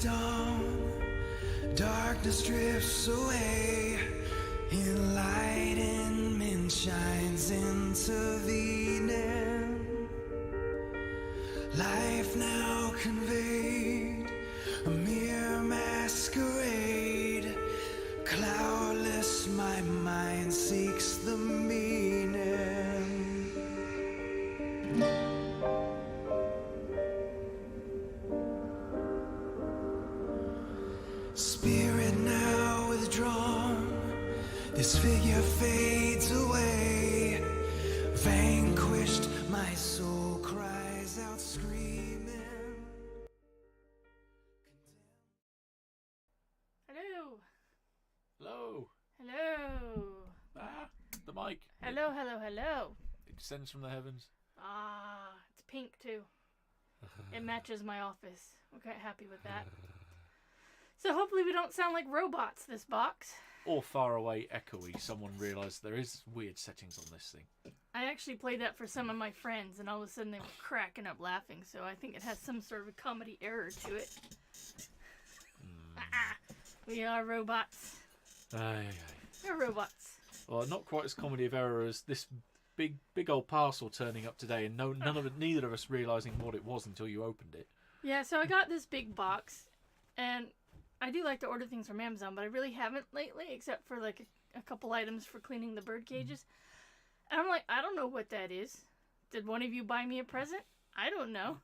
dawn, darkness drifts away, enlightenment shines intervening. Life now conveyed, a mere masquerade. Cloudless, my mind seeks the meaning. Spirit now withdrawn, this figure fades away. Vanquished, my soul cries out screaming. Hello. Hello. Hello. The mic. Hello, hello, hello. It descends from the heavens. Ah, it's pink too. It matches my office. I'm quite happy with that. So hopefully we don't sound like robots, this box. Or far away, echoey. Someone realised there is weird settings on this thing. I actually played that for some of my friends, and all of a sudden they were cracking up laughing, so I think it has some sort of a comedy error to it. We are robots. We're robots. Well, not quite as comedy of error as this big old parcel turning up today, and neither of us realising what it was until you opened it. Yeah, so I got this big box, and I do like to order things from Amazon, but I really haven't lately, except for like a couple items for cleaning the bird cages. And I'm like, I don't know what that is. Did one of you buy me a present? I don't know.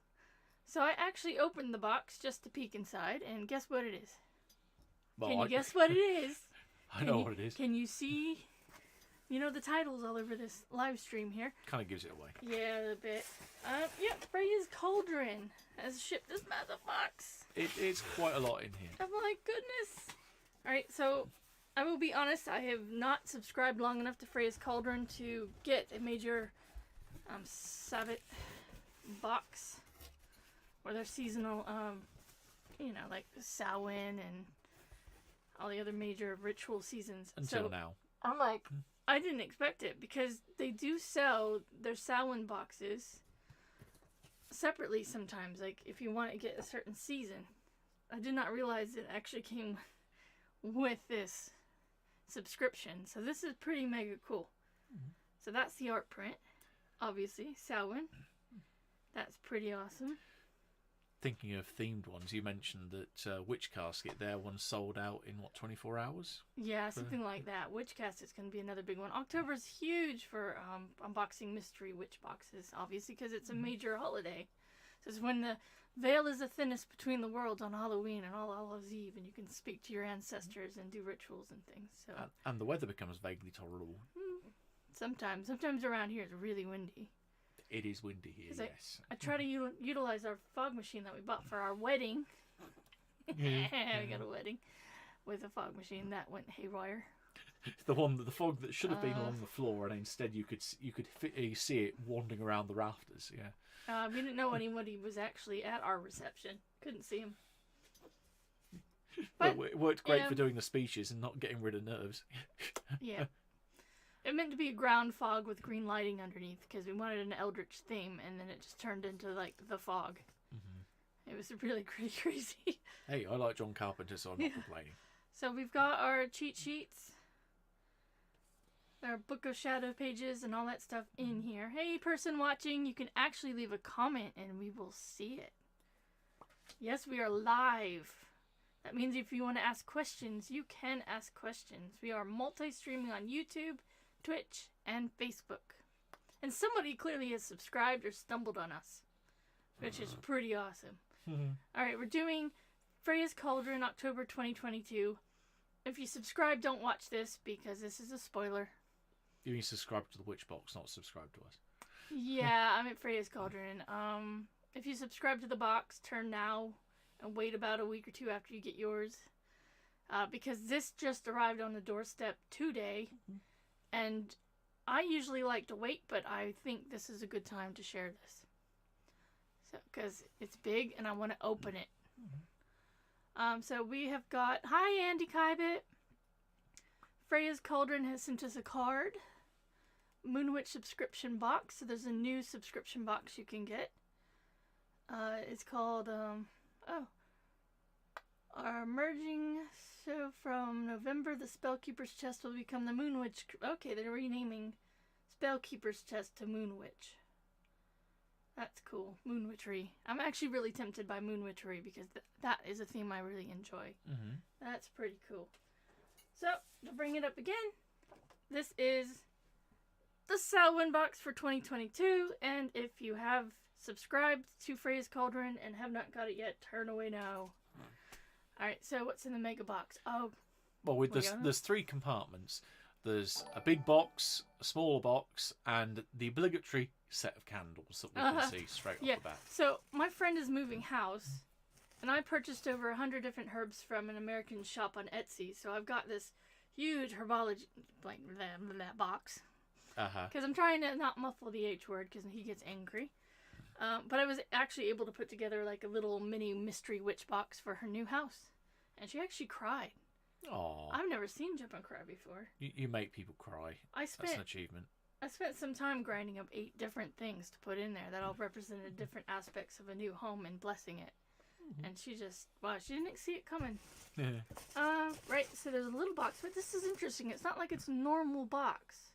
So I actually opened the box just to peek inside, and guess what it is? Well, Can you guess what it is? I know what it is. Can you see? You know the titles all over this live stream here. Kind of gives it away. Yeah, a bit. Yep, Freya's Cauldron has shipped this massive box. It's quite a lot in here. Oh my goodness. Alright, so I will be honest, I have not subscribed long enough to Freya's Cauldron to get a major Sabbath box. Or their seasonal, like Samhain and all the other major ritual seasons. Until now. I'm like, I didn't expect it because they do sell their Samhain boxes separately sometimes, like if you want to get a certain season. I did not realize it actually came with this subscription, so this is pretty mega cool. So that's the art print, obviously, Samhain. That's pretty awesome. Thinking of themed ones, you mentioned that Witch Casket, their one sold out in, 24 hours? Yeah, something like that. Witch Casket's going to be another big one. October's huge for unboxing mystery witch boxes, obviously, because it's a major holiday. So it's when the veil is the thinnest between the worlds on Halloween and All Hallows Eve, and you can speak to your ancestors and do rituals and things. So and the weather becomes vaguely tolerable. Sometimes around here it's really windy. It is windy here, yes. I try to utilize our fog machine that we bought for our wedding. We got a wedding with a fog machine that went haywire. The fog that should have been along the floor, and instead you could see it wandering around the rafters. Yeah. We didn't know anybody was actually at our reception. Couldn't see him. But it worked great for doing the speeches and not getting rid of nerves. Yeah. It meant to be a ground fog with green lighting underneath because we wanted an eldritch theme, and then it just turned into like the fog. It was really pretty crazy. Hey, I like John Carpenter, so I'm not complaining. So we've got our cheat sheets, our Book of Shadow pages, and all that stuff in here. Hey, person watching, you can actually leave a comment and we will see it. Yes, we are live. That means if you want to ask questions, you can ask questions. We are multi-streaming on YouTube, Twitch, and Facebook. And somebody clearly has subscribed or stumbled on us, which is pretty awesome. Alright, we're doing Freya's Cauldron, October 2022. If you subscribe, don't watch this because this is a spoiler. You mean subscribe to the Witch Box, not subscribe to us. Yeah, I'm at Freya's Cauldron. If you subscribe to the box, turn now and wait about a week or two after you get yours. Because this just arrived on the doorstep today. And I usually like to wait, but I think this is a good time to share this. So, because it's big and I want to open it. So we have got, hi Andy Kybit. Freya's Cauldron has sent us a card. Moonwitch subscription box. So there's a new subscription box you can get. It's called, are merging. So from November, the Spellkeeper's Chest will become the Moon Witch. Okay, they're renaming Spellkeeper's Chest to Moon Witch. That's cool. Moon Witchery. I'm actually really tempted by Moon Witchery because that is a theme I really enjoy. Mm-hmm. That's pretty cool. So, to bring it up again, this is the Samhain box for 2022, and if you have subscribed to Freya's Cauldron and have not got it yet, turn away now. Alright, so what's in the mega box? Oh, well, there's 3 compartments. There's a big box, a smaller box, and the obligatory set of candles that we can see straight off the bat. So my friend is moving house, and I purchased over 100 different herbs from an American shop on Etsy. So I've got this huge herbology that box. Because I'm trying to not muffle the H word because he gets angry. But I was actually able to put together like a little mini mystery witch box for her new house, and she actually cried. Aww. I've never seen Jump and Cry before. You make people cry. That's an achievement. I spent some time grinding up 8 different things to put in there that all represented different aspects of a new home and blessing it. Mm-hmm. And she just, wow, she didn't see it coming. Right, so there's a little box, but this is interesting. It's not like it's a normal box.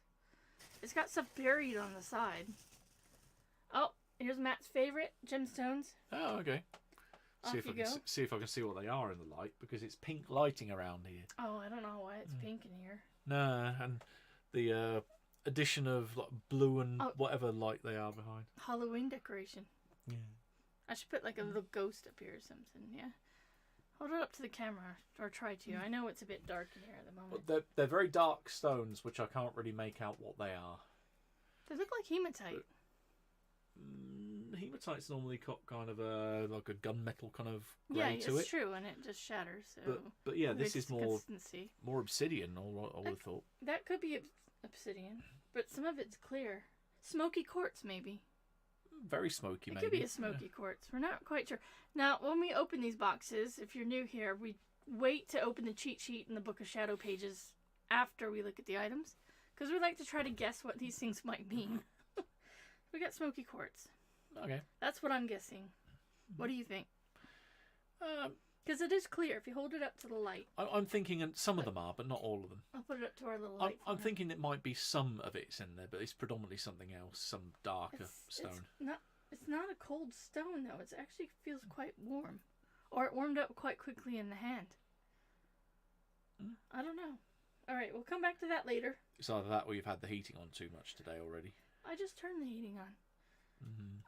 It's got stuff buried on the side. Oh, here's Matt's favorite, gemstones. Oh, okay. See if I can see what they are in the light, because it's pink lighting around here. Oh, I don't know why it's pink in here. No, and the addition of like blue and whatever light they are behind. Halloween decoration. Yeah. I should put like a little ghost up here or something. Yeah. Hold it up to the camera, or try to. I know it's a bit dark in here at the moment. But they're very dark stones, which I can't really make out what they are. They look like hematite. Hematite's normally got kind of like a gunmetal kind of grey to it. Yeah, it's true, and it just shatters. So but yeah, this is more obsidian. I would have thought that could be obsidian, but some of it's clear. Smoky quartz, maybe. Very smoky. It could be a smoky quartz. We're not quite sure. Now, when we open these boxes, if you're new here, we wait to open the cheat sheet in the Book of Shadow pages after we look at the items, because we like to try to guess what these things might mean. We got smoky quartz. Okay. That's what I'm guessing. What do you think? Because it is clear if you hold it up to the light. I'm thinking some of them are, but not all of them. I'll put it up to our little light. I'm thinking it might be some of it's in there, but it's predominantly something else, some darker stone. It's not a cold stone, though. It actually feels quite warm. Or it warmed up quite quickly in the hand. I don't know. Alright, we'll come back to that later. It's either that or you've had the heating on too much today already. I just turned the heating on.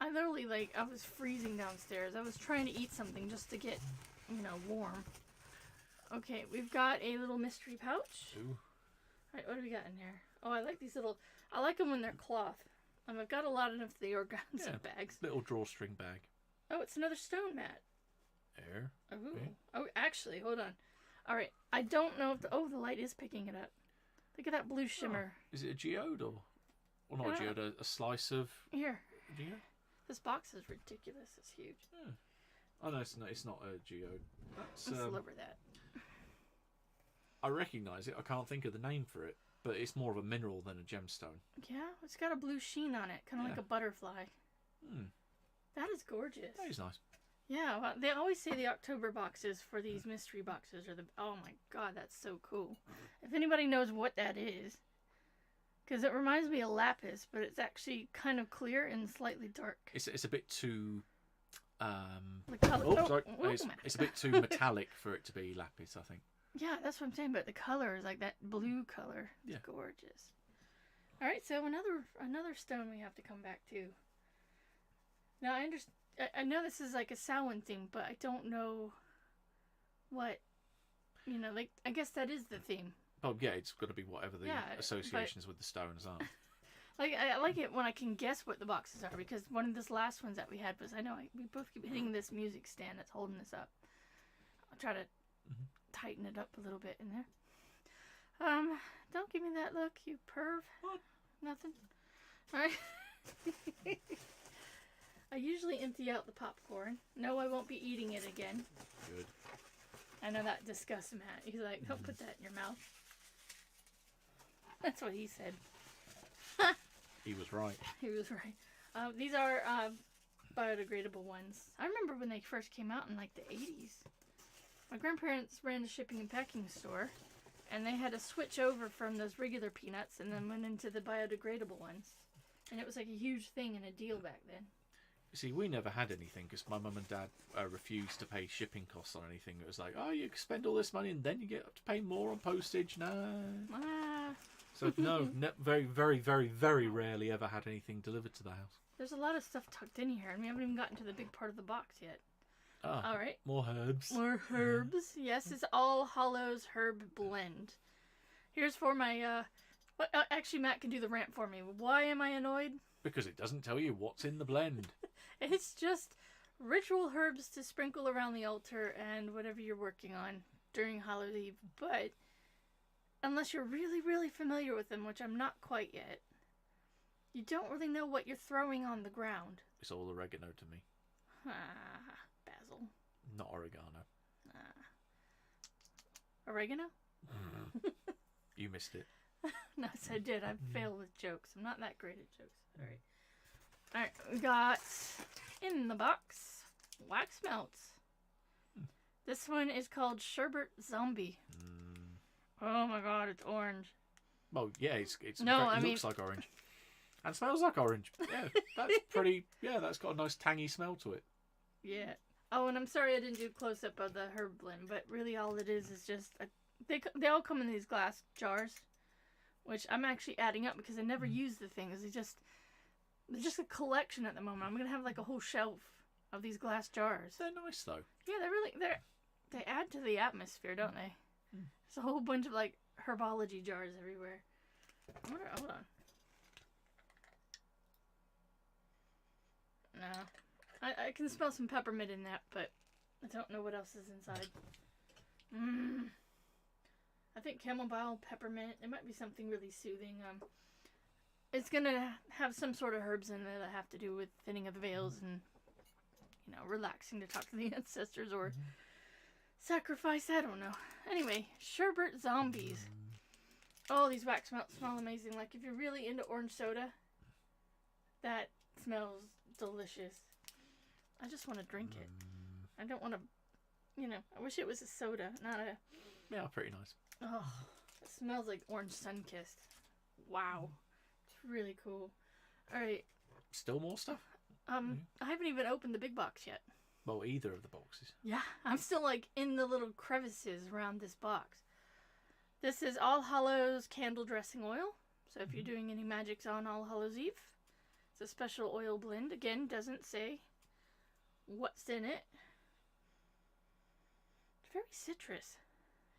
I literally, I was freezing downstairs. I was trying to eat something just to get, warm. Okay, we've got a little mystery pouch. Ooh. Alright, what do we got in here? Oh, I like these little... I like them when they're cloth. I've got a lot of the organza bags. Little drawstring bag. Oh, it's another stone mat. There. Ooh. Okay. Oh, actually, hold on. Alright, I don't know if... the light is picking it up. Look at that blue shimmer. Oh, is it a geode or... Well, not a geode, a slice of... Here. Geode? This box is ridiculous. It's huge. Yeah. Oh, no, it's not a geode. Let's lower that. I recognise it. I can't think of the name for it. But it's more of a mineral than a gemstone. Yeah, it's got a blue sheen on it. Kind of like a butterfly. That is gorgeous. That is nice. Yeah, well, they always say the October boxes for these mystery boxes are the... Oh my god, that's so cool. If anybody knows what that is... Because it reminds me of lapis, but it's actually kind of clear and slightly dark. It's a bit too... sorry. It's a bit too metallic for it to be lapis, I think. Yeah, that's what I'm saying, but the color is like that blue color. It's gorgeous. Alright, so another stone we have to come back to. Now, I know this is like a Samhain thing, but I don't know what... I guess that is the theme. Oh, yeah, it's got to be whatever the associations with the stones are. I like it when I can guess what the boxes are, because one of the last ones that we had was, we both keep hitting this music stand that's holding this up. I'll try to tighten it up a little bit in there. Don't give me that look, you perv. What? Nothing. Alright. I usually empty out the popcorn. No, I won't be eating it again. Good. I know that disgusts Matt. He's like, don't put that in your mouth. That's what he said. He was right. He was right. These are biodegradable ones. I remember when they first came out in like the 80s. My grandparents ran a shipping and packing store, and they had to switch over from those regular peanuts and then went into the biodegradable ones. And it was like a huge thing and a deal back then. See, we never had anything because my mum and dad refused to pay shipping costs on anything. It was like, oh, you spend all this money and then you get to pay more on postage. No. So, no, very, very, very, very rarely ever had anything delivered to the house. There's a lot of stuff tucked in here, and we haven't even gotten to the big part of the box yet. Ah, all right. More herbs. More herbs. Yes, it's All Hallows herb blend. Here's for my, actually, Matt can do the rant for me. Why am I annoyed? Because it doesn't tell you what's in the blend. It's just ritual herbs to sprinkle around the altar and whatever you're working on during Hallow Eve. But unless you're really, really familiar with them, which I'm not quite yet, you don't really know what you're throwing on the ground. It's all oregano to me. Basil. Not oregano. Oregano? You missed it. No, yes, I did. I fail with jokes. I'm not that great at jokes. Alright, we got in the box wax melts. This one is called Sherbet Zombie. Oh my god, it's orange. Well, yeah, it No, looks like orange. And smells like orange. Yeah, that's pretty... Yeah, that's got a nice tangy smell to it. Yeah. Oh, and I'm sorry I didn't do a close-up of the herb blend, but really all it is just... They all come in these glass jars, which I'm actually adding up because I never use the things. They're just a collection at the moment. I'm going to have like a whole shelf of these glass jars. They're nice, though. Yeah, they add to the atmosphere, don't they? There's a whole bunch of like herbology jars everywhere. Hold on. No. I can smell some peppermint in that, but I don't know what else is inside. I think chamomile, peppermint. It might be something really soothing. It's gonna have some sort of herbs in there that have to do with thinning of the veils and, relaxing to talk to the ancestors or sacrifice. I don't know. Anyway, sherbet zombies. Oh, these wax melts smell amazing. Like if you're really into orange soda, that smells delicious. I just want to drink it. I don't want to, I wish it was a soda, not a... Yeah, pretty nice. Oh, it smells like orange sun-kissed. Wow. It's really cool. Alright. Still more stuff? I haven't even opened the big box yet. Well, either of the boxes. Yeah, I'm still like in the little crevices around this box. This is All Hallows candle dressing oil. So if you're doing any magics on All Hallows Eve, it's a special oil blend. Again, doesn't say what's in it. It's very citrus.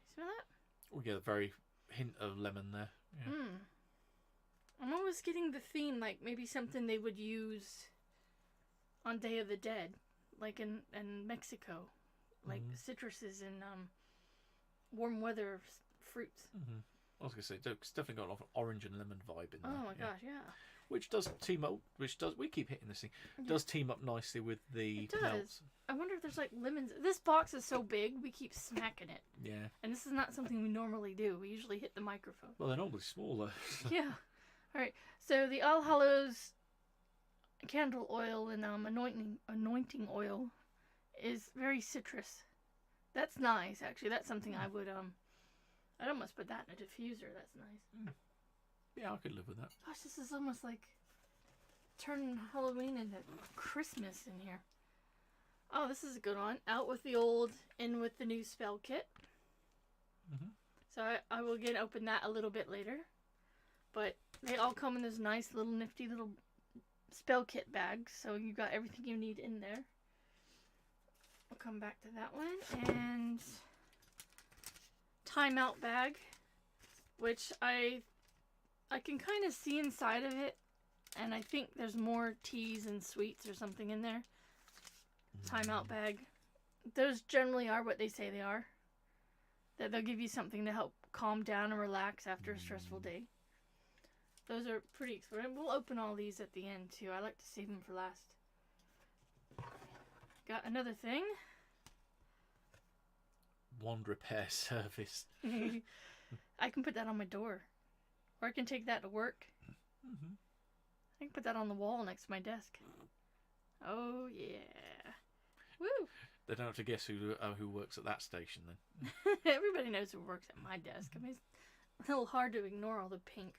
You smell that? We get a very hint of lemon there. Yeah. I'm always getting the theme like maybe something they would use on Day of the Dead, like in Mexico, like citruses and warm weather fruits. I was gonna say it's definitely got an orange and lemon vibe in there. Oh my gosh, yeah. Which does team up. We keep hitting this thing. Does team up nicely with the melts. I wonder if there's like lemons. This box is so big, we keep smacking it. Yeah. And this is not something we normally do. We usually hit the microphone. Well, they're normally smaller. Yeah. All right. So the All Hallows candle oil and anointing oil is very citrus. That's nice, actually. That's something I would I'd almost put that in a diffuser. That's nice. Yeah, I could live with that. Gosh, this is almost like turning Halloween into Christmas in here. Oh, this is a good one. Out with the old, in with the new spell kit. So I will open that a little bit later. But they all come in this nice little nifty little spell kit bag. So you got everything you need in there. We'll come back to that one. And timeout bag, which I can kind of see inside of it, and I think there's more teas and sweets or something in there. Timeout bag. Those generally are what they say they are. That they'll give you something to help calm down and relax after a stressful day. Those are pretty expensive. We'll open all these at the end too. I like to save them for last. Got another thing. Wand repair service. I can put that on my door. Or I can take that to work. I can put that on the wall next to my desk. Oh, yeah. Woo! They don't have to guess who works at that station then. Everybody knows who works at my desk. I mean, it's a little hard to ignore all the pink.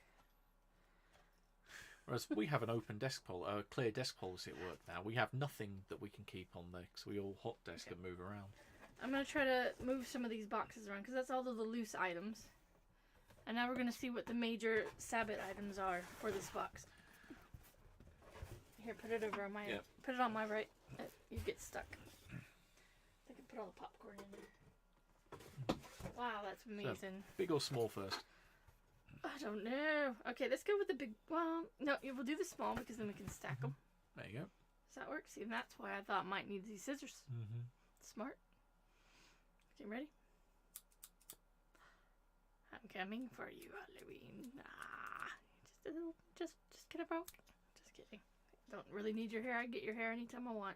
Whereas we have an open desk clear desk policy at work now. We have nothing that we can keep on there because we all hot desk and move around. I'm going to try to move some of these boxes around because that's all of the loose items. And now we're going to see what the major Sabbath items are for this box. Here, put it over on my... Yep. Put it on my right. You get stuck. I can put all the popcorn in there. Wow, that's amazing. So, big or small first? I don't know. Okay, let's go with the big... Well, no, we'll do the small because then we can stack them. There you go. Does that work? See, and that's why I thought I might need these scissors. Mm-hmm. Smart. Okay, ready? I'm coming for you, Halloween. Just a little... Just get about. Just kidding. Don't really need your hair. I get your hair anytime I want.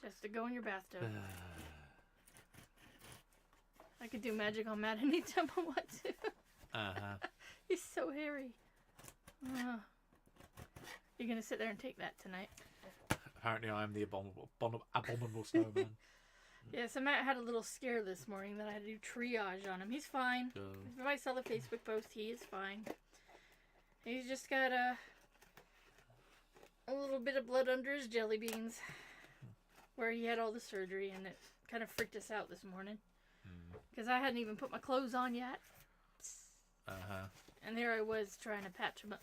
Just to go in your bathtub. I could do magic on Matt anytime I want to. He's so hairy. You're gonna sit there and take that tonight. Apparently I am the abominable snowman. Yeah, so Matt had a little scare this morning that I had to do triage on him. He's fine. If I saw the Facebook post, he is fine. He's just got a little bit of blood under his jelly beans where he had all the surgery, and it kind of freaked us out this morning because I hadn't even put my clothes on yet. And there I was trying to patch him up.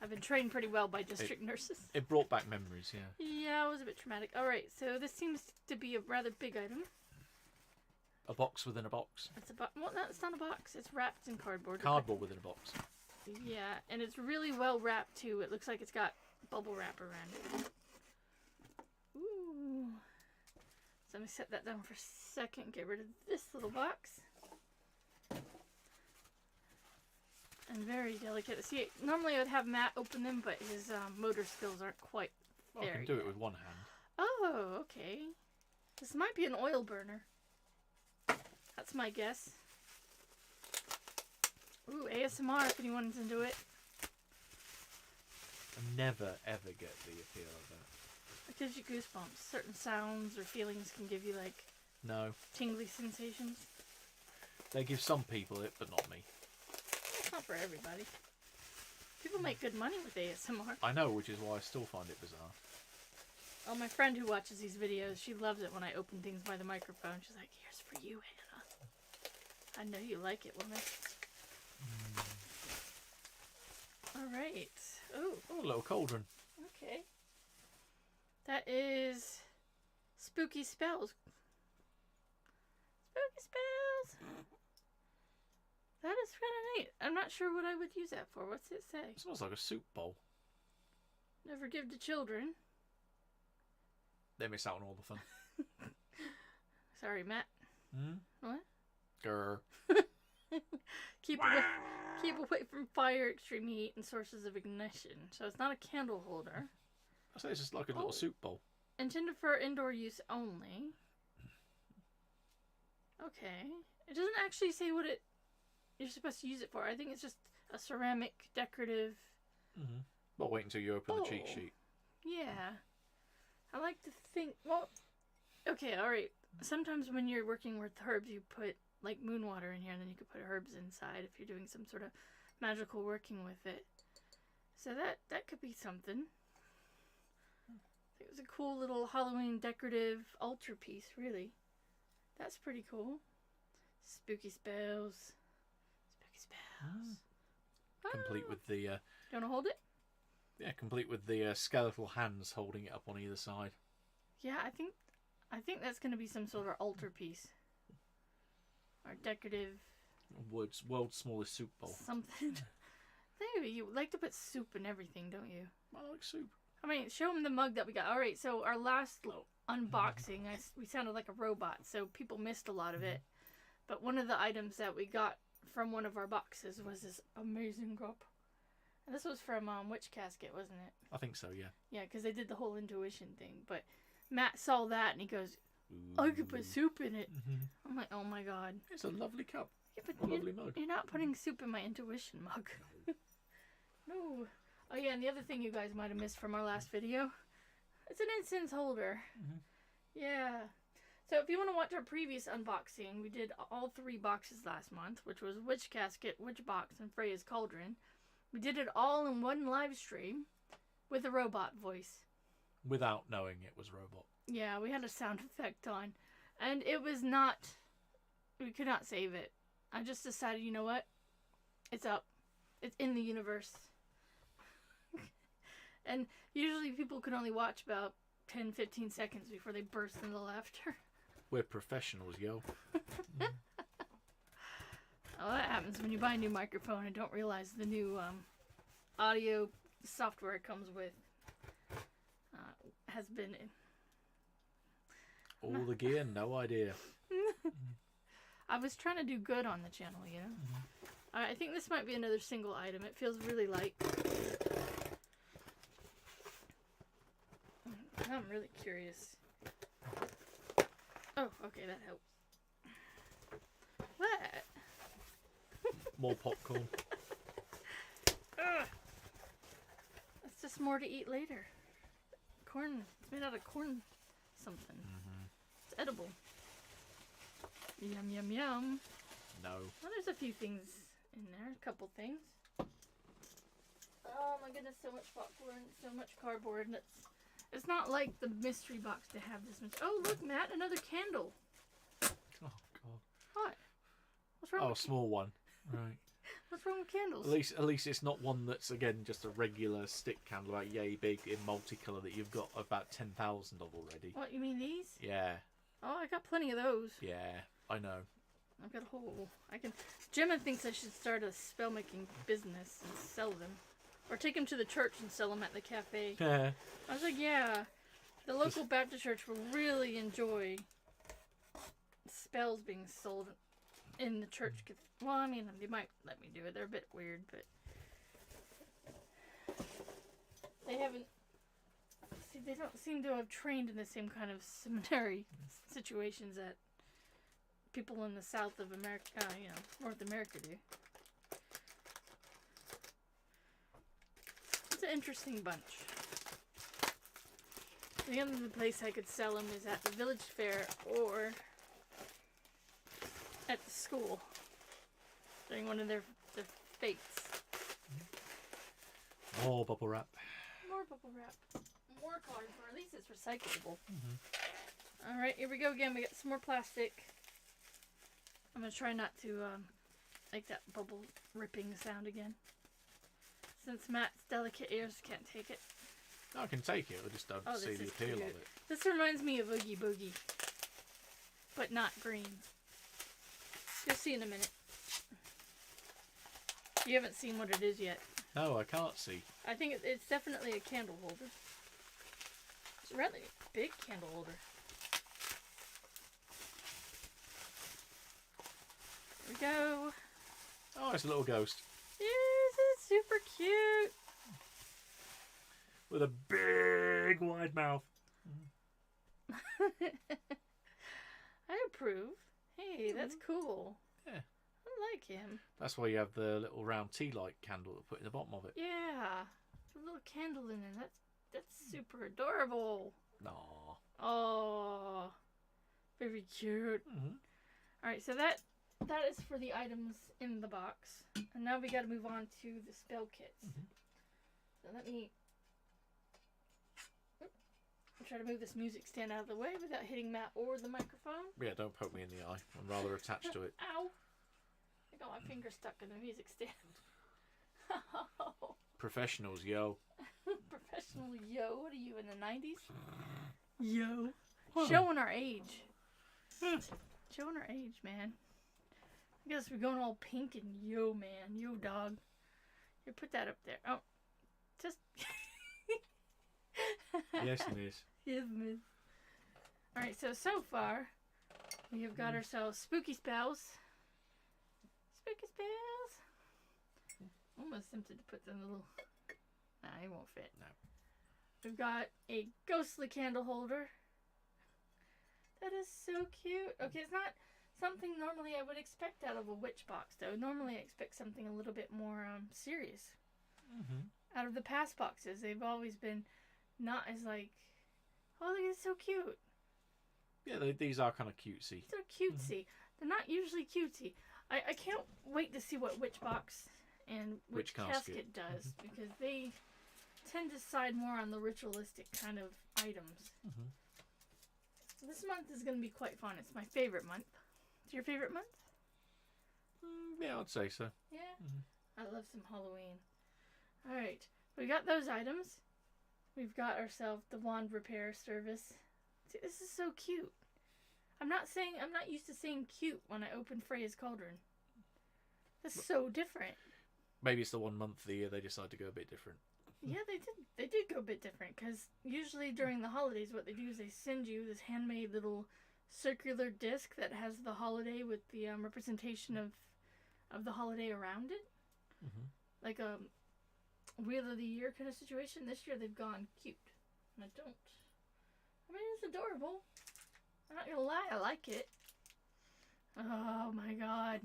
I've been trained pretty well by district nurses. It brought back memories, yeah. Yeah, it was a bit traumatic. Alright, so this seems to be a rather big item. A box within a box. It's a box. Well, no, it's not a box. It's wrapped in cardboard. Cardboard within a box. Yeah, and it's really well wrapped too. It looks like it's got bubble wrap around it. Ooh. So let me set that down for a second. Get rid of this little box. And very delicate. See, normally I would have Matt open them, but his motor skills aren't quite there. I can do it with one hand. Oh, okay. This might be an oil burner. That's my guess. Ooh, ASMR if anyone's into it. I never, ever get the appeal of that. It gives you goosebumps. Certain sounds or feelings can give you, like, no tingly sensations. They give some people it, but not me. It's not for everybody. People make good money with ASMR. I know, which is why I still find it bizarre. Oh, my friend who watches these videos, she loves it when I open things by the microphone. She's like, here's for you, Hannah. I know you like it, woman. Alright. Oh, a little cauldron. Okay. That is spooky spells. Spooky spells. That is kind of neat. I'm not sure what I would use that for. What's it say? It smells like a soup bowl. Never give to children. They miss out on all the fun. Sorry, Matt. What? Grr. Keep away from fire, extreme heat, and sources of ignition. So it's not a candle holder. I say it's just like a little soup bowl. Intended for indoor use only. Okay. It doesn't actually say what you're supposed to use it for. I think it's just a ceramic decorative. Well, wait until you open the cheat sheet. Yeah. I like to think, well, okay, alright. Sometimes when you're working with herbs, you put like moon water in here, and then you could put herbs inside if you're doing some sort of magical working with it. So that could be something. It was a cool little Halloween decorative altarpiece, really. That's pretty cool. Spooky spells. Spooky spells. Complete with the... You want to hold it? Yeah, complete with the skeletal hands holding it up on either side. Yeah, I think that's going to be some sort of altarpiece. Or decorative... World's smallest soup bowl. Something. Maybe you like to put soup in everything, don't you? I like soup. I mean, show them the mug that we got. Alright, so our last unboxing, we sounded like a robot, so people missed a lot of it. But one of the items that we got from one of our boxes was this amazing cup. And this was from Witch Casket, wasn't it? I think so, yeah. Yeah, because they did the whole intuition thing. But Matt saw that and he goes, I could put soup in it. I'm like, oh my god. It's a lovely cup. Yeah, but a lovely mug. You're not putting soup in my intuition mug. No. Oh yeah, and the other thing you guys might have missed from our last video, it's an incense holder. Yeah. So if you want to watch our previous unboxing, we did all 3 boxes last month, which was Witch Casket, Witch Box, and Freya's Cauldron. We did it all in one live stream with a robot voice. Without knowing it was robot. Yeah, we had a sound effect on. And it was not... We could not save it. I just decided, you know what? It's up. It's in the universe. And usually people can only watch about 10, 15 seconds before they burst into laughter. We're professionals, yo. Oh, that happens when you buy a new microphone and don't realize the new audio software it comes with has been... All the gear, no idea. I was trying to do good on the channel, you know? I think this might be another single item. It feels really light. I'm really curious. Oh, okay, that helps. What? More popcorn. Ugh. That's just more to eat later. Corn. It's made out of corn something. It's edible. Yum, yum, yum. No. Well, there's a few things in there. A couple things. Oh my goodness, so much popcorn, so much cardboard. And it's not like the mystery box to have this much. Oh, look, Matt, another candle. Oh, God. What? What's wrong Oh, with small one. Right. What's wrong with candles? At least it's not one that's, again, just a regular stick candle, about yay big in multicolour that you've got about 10,000 of already. What, you mean these? Yeah. Oh, I got plenty of those. Yeah, I know. I've got a whole... Gemma thinks I should start a spell-making business and sell them. Or take them to the church and sell them at the cafe. Yeah. I was like, yeah. The local Baptist church will really enjoy spells being sold in the church. Well, I mean, they might let me do it. They're a bit weird, but... They haven't... See, they don't seem to have trained in the same kind of seminary situations that people in the South of America, North America do. It's an interesting bunch. The only place I could sell them is at the village fair or at the school during one of their fates. More bubble wrap. More bubble wrap. More cardboard. At least it's recyclable. Alright, here we go again. We got some more plastic. I'm going to try not to make that bubble ripping sound again. Since Matt's delicate ears can't take it. No, I can take it. I just don't see the appeal of it. This reminds me of Oogie Boogie. But not green. You'll see in a minute. You haven't seen what it is yet. No, I can't see. I think it's definitely a candle holder. It's a really big candle holder. Here we go. Oh, it's a little ghost. Yes, it's super cute. With a big wide mouth. I approve. Hey, that's cool. Yeah. I like him. That's why you have the little round tea light candle to put in the bottom of it. Yeah. A little candle in there. That's super adorable. Aww. Oh. Very cute. Alright, so that is for the items in the box. And now we gotta move on to the spell kits. So let me try to move this music stand out of the way without hitting Matt or the microphone. Yeah, don't poke me in the eye. I'm rather attached to it. Ow! I got my finger stuck in the music stand. Professionals, yo. Professional yo. What are you, in the 90s? Yo. Showing our age. Showing our age, man. I guess we're going all pink and yo, man. Yo, dog. Here, put that up there. Oh. Just... Yes, miss. Yes, miss. Alright, so far, we have got ourselves spooky spells. Spooky spells. Almost tempted to put the little... Nah, it won't fit. No. We've got a ghostly candle holder. That is so cute. Okay, it's not something normally I would expect out of a witch box, though. Normally I expect something a little bit more serious. Out of the past boxes, they've always been not as like, oh, look, it's so cute. Yeah, these are kind of cutesy. They're cutesy. They're not usually cutesy. I can't wait to see what which box and which casket does, because they tend to side more on the ritualistic kind of items. This month is going to be quite fun. It's my favorite month. It's your favorite month? Yeah, I'd say so. Yeah? I love some Halloween. Alright, we got those items. We've got ourselves the wand repair service. See, this is so cute. I'm not used to saying cute when I open Freya's Cauldron. That's so different. Maybe it's the 1 month of the year they decide to go a bit different. Yeah, they did go a bit different, because usually during the holidays what they do is they send you this handmade little circular disc that has the holiday with the representation of the holiday around it. Like a Wheel of the Year kind of situation. This year they've gone cute. And I mean, it's adorable. I'm not gonna lie, I like it. Oh my god.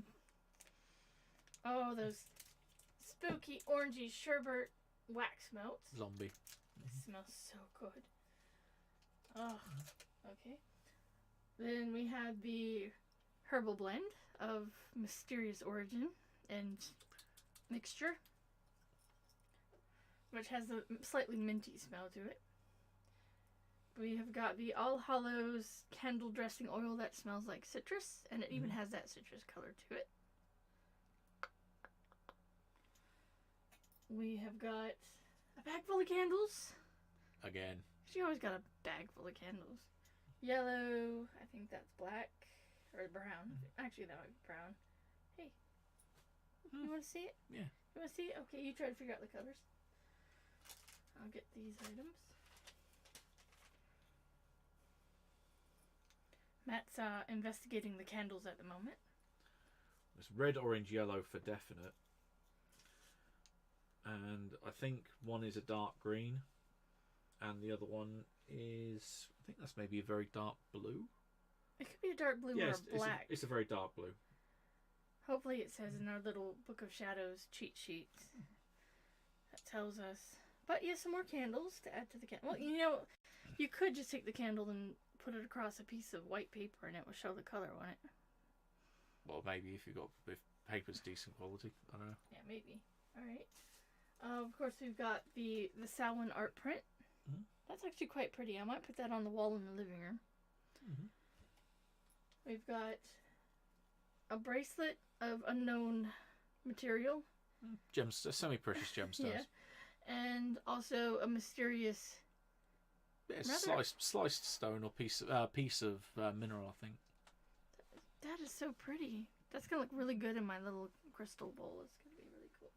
Oh, those spooky orangey sherbet wax melts. Zombie. It smells so good. Oh, okay. Then we have the herbal blend of mysterious origin and mixture, which has a slightly minty smell to it. We have got the All Hallows candle dressing oil that smells like citrus, and it even has that citrus color to it. We have got a bag full of candles. Again. She always got a bag full of candles. Yellow, I think that's black, or brown. Actually, that might be brown. Hey, you want to see it? Yeah. You want to see it? Okay, you try to figure out the colors. I'll get these items. Matt's investigating the candles at the moment. It's red, orange, yellow for definite. And I think one is a dark green. And the other one is, I think that's maybe a very dark blue. It could be a dark blue or a black. It's a very dark blue. Hopefully it says in our little Book of Shadows cheat sheet. That tells us. But yeah, some more candles to add to the candle. Well, you know, you could just take the candle and put it across a piece of white paper and it will show the color on it. Well, maybe if paper's decent quality. I don't know. Yeah, maybe. Alright. Of course, we've got the Samhain art print. That's actually quite pretty. I might put that on the wall in the living room. We've got a bracelet of unknown material. Semi-precious gemstones. Yeah. And also a mysterious... Yeah, sliced stone or piece of mineral, I think. That is so pretty. That's going to look really good in my little crystal bowl. It's going to be really cool.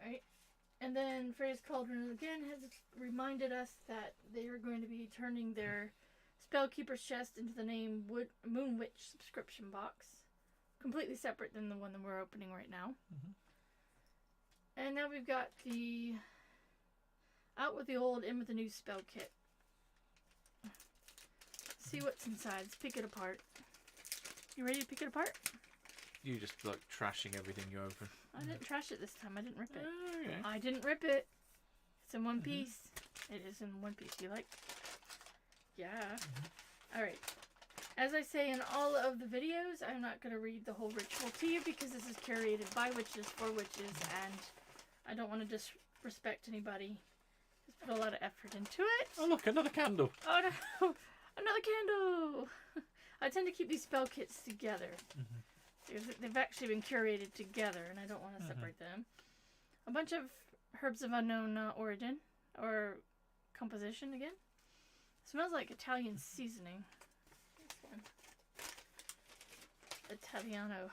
Alright. And then Freya's Cauldron again has reminded us that they are going to be turning their Spellkeeper's Chest into the name Moon Witch subscription box. Completely separate than the one that we're opening right now. And now we've got the out with the old, in with the new spell kit. See what's inside. Let's pick it apart. You ready to pick it apart? You just like trashing everything you open. I didn't trash it this time. I didn't rip it. Okay. I didn't rip it. It's in one piece. It is in one piece. You like? Yeah. Alright. As I say in all of the videos, I'm not going to read the whole ritual to you because this is curated by witches for witches and I don't want to disrespect anybody. Just put a lot of effort into it. Oh look, another candle. Oh no! Another candle! I tend to keep these spell kits together. They've actually been curated together and I don't want to separate them. A bunch of herbs of unknown origin or composition again. Smells like Italian seasoning. This one. Italiano.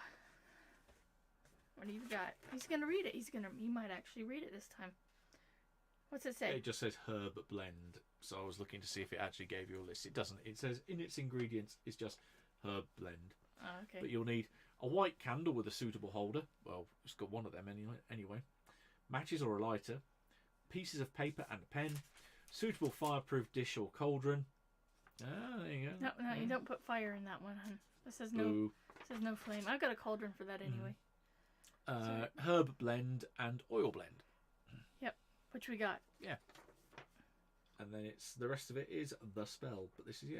What do you got? He's gonna read it. He might actually read it this time. What's it say? It just says herb blend. So I was looking to see if it actually gave you a list. It doesn't. It says in its ingredients it's just herb blend. Oh, okay. But you'll need a white candle with a suitable holder. Well, it's got one of them anyway. Matches or a lighter. Pieces of paper and a pen. Suitable fireproof dish or cauldron. Ah, there you go. No, you don't put fire in that one, hun. This says no. Boo. It says no flame. I've got a cauldron for that anyway. Herb blend and oil blend. Yep. Which we got. Yeah. and then the rest of it is the spell. But this is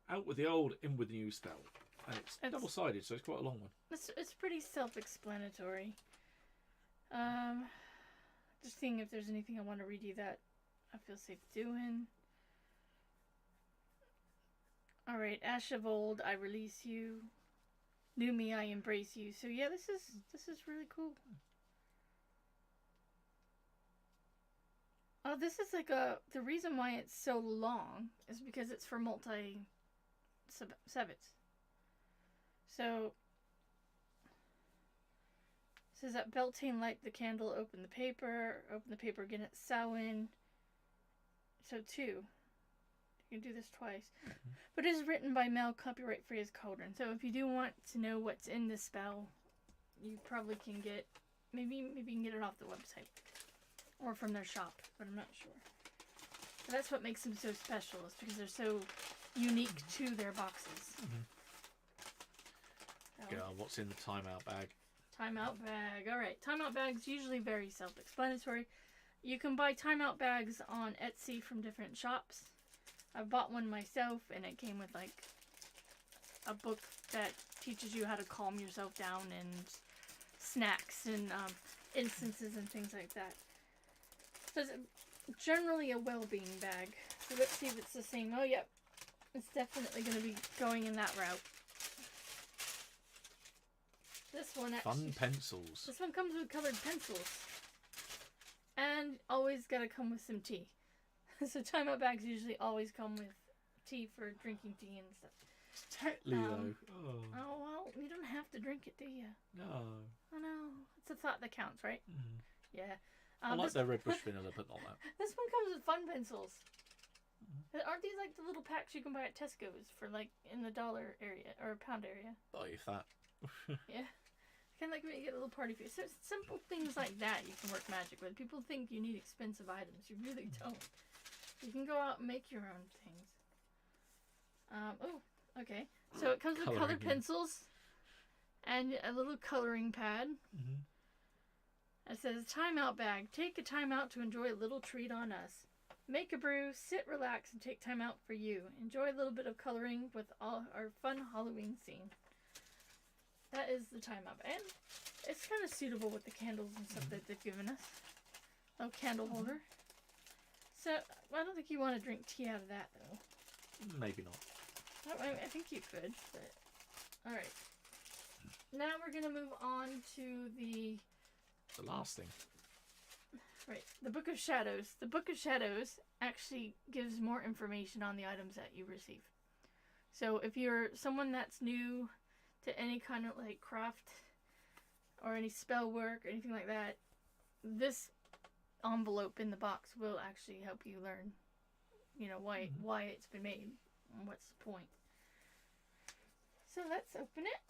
out with the old, in with the new spell, and it's double-sided, so it's quite a long one. It's pretty self-explanatory. Just seeing if there's anything I want to read you that I feel safe doing. All right, Ash of Old, I release you. New me, I embrace you. So yeah, this is really cool. Oh, this is like the reason why it's so long is because it's for multi-sevits. So, it says that Beltane light the candle, open the paper again at Samhain. So 2. You can do this twice. Mm-hmm. But it is written by Mel, copyright Freya's Cauldron. So if you do want to know what's in this spell, you probably can get, maybe you can get it off the website. Or from their shop, but I'm not sure. But that's what makes them so special, is because they're so unique to their boxes. Mm-hmm. So, what's in the timeout bag? Timeout bag. Alright, timeout bags usually very self-explanatory. You can buy timeout bags on Etsy from different shops. I bought one myself, and it came with like a book that teaches you how to calm yourself down, and snacks and instances and things like that. So it's generally a well-being bag. So let's see if it's the same. Oh, yep. It's definitely going to be going in that route. This one actually... Fun pencils. This one comes with colored pencils. And always got to come with some tea. So timeout bags usually always come with tea for drinking tea and stuff. Technically, though. Oh, well, you don't have to drink it, do you? No. I know. It's a thought that counts, right? Mm. Yeah. I like their red bush vanilla, but not that. This one comes with fun pencils. Aren't these like the little packs you can buy at Tesco's for like in the dollar area or pound area? Buy you that. Yeah. Kind of like when you get a little party food. So simple things like that you can work magic with. People think you need expensive items. You really don't. You can go out and make your own things. Oh, okay. So it comes with colored pencils and a little coloring pad. Mm-hmm. It says, timeout bag. Take a time out to enjoy a little treat on us. Make a brew, sit, relax, and take time out for you. Enjoy a little bit of coloring with all our fun Halloween scene. That is the timeout bag. And it's kind of suitable with the candles and stuff that they've given us. Oh, candle holder. So, I don't think you want to drink tea out of that, though. Maybe not. I think you could, but... Alright. Now we're going to move on to the last thing. Right. The Book of Shadows. The Book of Shadows actually gives more information on the items that you receive. So if you're someone that's new to any kind of like craft or any spell work or anything like that, this envelope in the box will actually help you learn, you know, why it's been made and what's the point. So let's open it.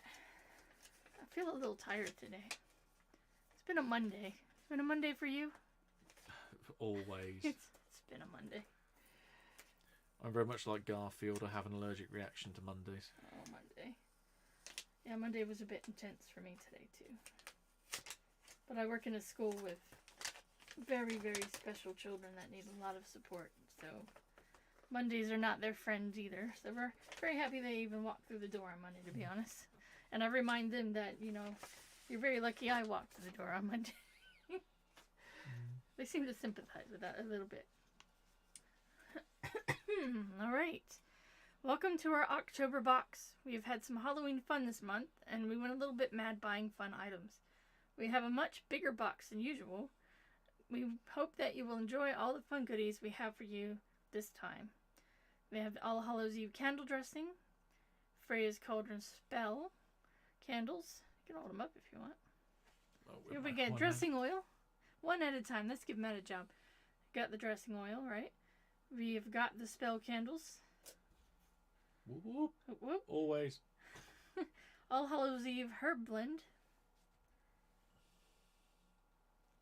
I feel a little tired today. It's been a Monday. It's been a Monday for you? Always. It's been a Monday. I'm very much like Garfield. I have an allergic reaction to Mondays. Oh, Monday. Yeah, Monday was a bit intense for me today, too. But I work in a school with very, very special children that need a lot of support. So Mondays are not their friends either. So we're very happy they even walked through the door on Monday, to be honest. And I remind them that, you know, you're very lucky I walked through the door on Monday. They seem to sympathize with that a little bit. Alright. Welcome to our October box. We've had some Halloween fun this month, and we went a little bit mad buying fun items. We have a much bigger box than usual. We hope that you will enjoy all the fun goodies we have for you this time. We have All Hallows Eve candle dressing, Freya's Cauldron spell candles. You can hold them up if you want. Here we get dressing oil. One at a time. Let's give Matt a job. Got the dressing oil, right? We've got the spell candles. Whoop, whoop. Whoop, whoop. Always. All Hallows Eve herb blend.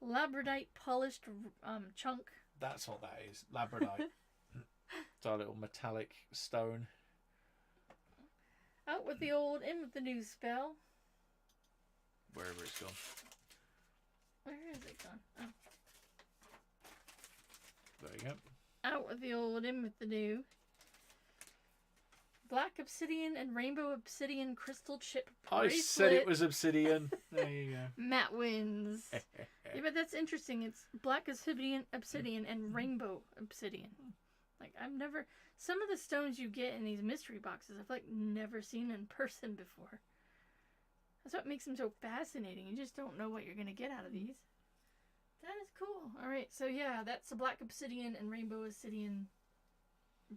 Labradorite polished chunk. That's what that is. Labradorite. It's our little metallic stone. Out with the old, in with the new spell. Wherever it's gone. Where is it gone? Oh. There you go. Out with the old, in with the new. Black obsidian and rainbow obsidian crystal chip bracelet. I said it was obsidian. There you go. Matt wins. Yeah, but that's interesting. It's black obsidian and rainbow obsidian. Like, I've never... Some of the stones you get in these mystery boxes, I've, like, never seen in person before. That's what makes them so fascinating. You just don't know what you're going to get out of these. That is cool. All right, so yeah, that's a black obsidian and rainbow obsidian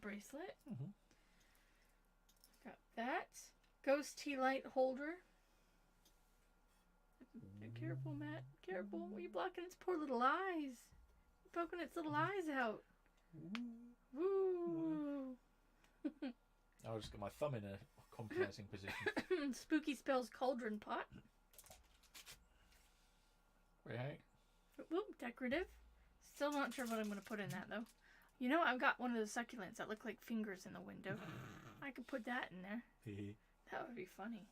bracelet. Mm-hmm. Got that. Ghost tea light holder. Careful, Matt. Careful. Are you blocking its poor little eyes? You're poking its little eyes out. Woo! I'll just get my thumb in a compromising position. Spooky Spells Cauldron pot. Right. Whoop, decorative. Still not sure what I'm going to put in that, though. You know, I've got one of those succulents that look like fingers in the window. I could put that in there. That would be funny.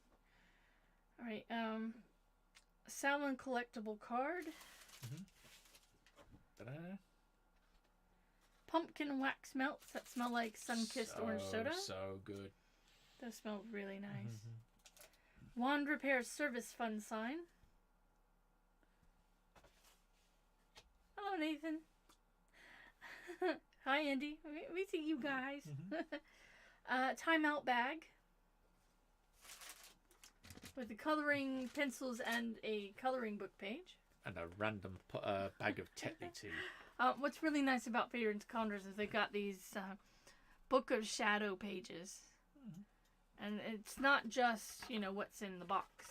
Alright, Salmon collectible card. Ta-da. Pumpkin wax melts that smell like sun-kissed orange soda. So good. Those smell really nice. Wand repair service fund sign. Hello, Nathan. Hi, Andy. We see you guys. Timeout bag. With the coloring pencils and a coloring book page. And a random bag of Tetley tea. What's really nice about Fate and Condors is they've got these Book of Shadow pages. And it's not just, you know, what's in the box.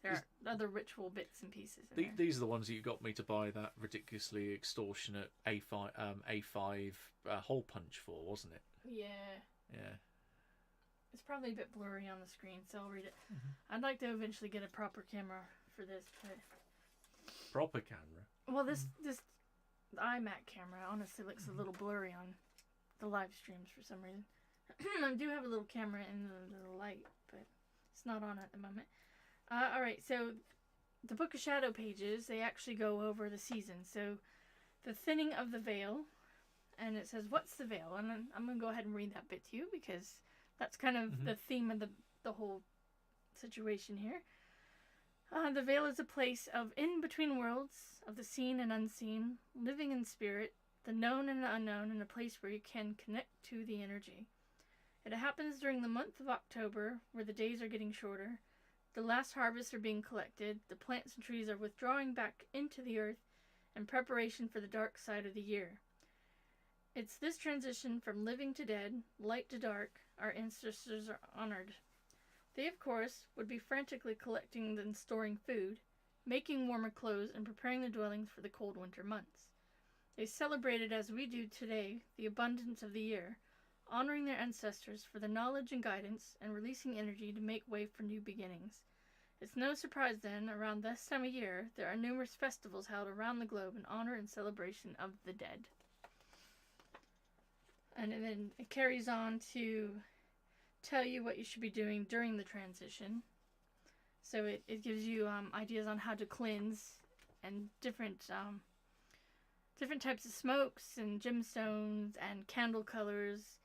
There are other ritual bits and pieces in there. These are the ones that you got me to buy that ridiculously extortionate A5 hole punch for, wasn't it? Yeah. Yeah. It's probably a bit blurry on the screen, so I'll read it. I'd like to eventually get a proper camera for this. But... Proper camera? Well, this iMac camera honestly looks a little blurry on the live streams for some reason. I do have a little camera in the light, but it's not on at the moment. Alright, so the Book of Shadow pages, they actually go over the season. So the thinning of the veil, and it says, what's the veil? And I'm going to go ahead and read that bit to you because that's kind of the theme of the whole situation here. The veil is a place of in-between worlds, of the seen and unseen, living in spirit, the known and the unknown, and a place where you can connect to the energy. It happens during the month of October, where the days are getting shorter, the last harvests are being collected, the plants and trees are withdrawing back into the earth in preparation for the dark side of the year. It's this transition from living to dead, light to dark, our ancestors are honored. They, of course, would be frantically collecting and storing food, making warmer clothes, and preparing their dwellings for the cold winter months. They celebrated, as we do today, the abundance of the year, honoring their ancestors for the knowledge and guidance, and releasing energy to make way for new beginnings. It's no surprise then, around this time of year, there are numerous festivals held around the globe in honor and celebration of the dead. And then it carries on to tell you what you should be doing during the transition. So it gives you ideas on how to cleanse and different types of smokes and gemstones and candle colors.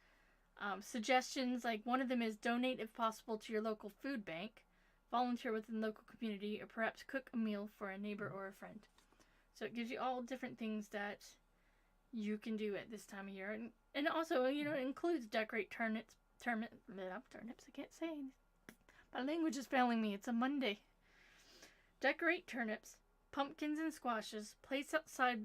Suggestions, like one of them is donate if possible to your local food bank, volunteer within the local community, or perhaps cook a meal for a neighbor or a friend. So it gives you all different things that you can do at this time of year. And also, you know, it includes decorate turnips, I can't say. My language is failing me. It's a Monday. Decorate turnips, pumpkins, and squashes. Place outside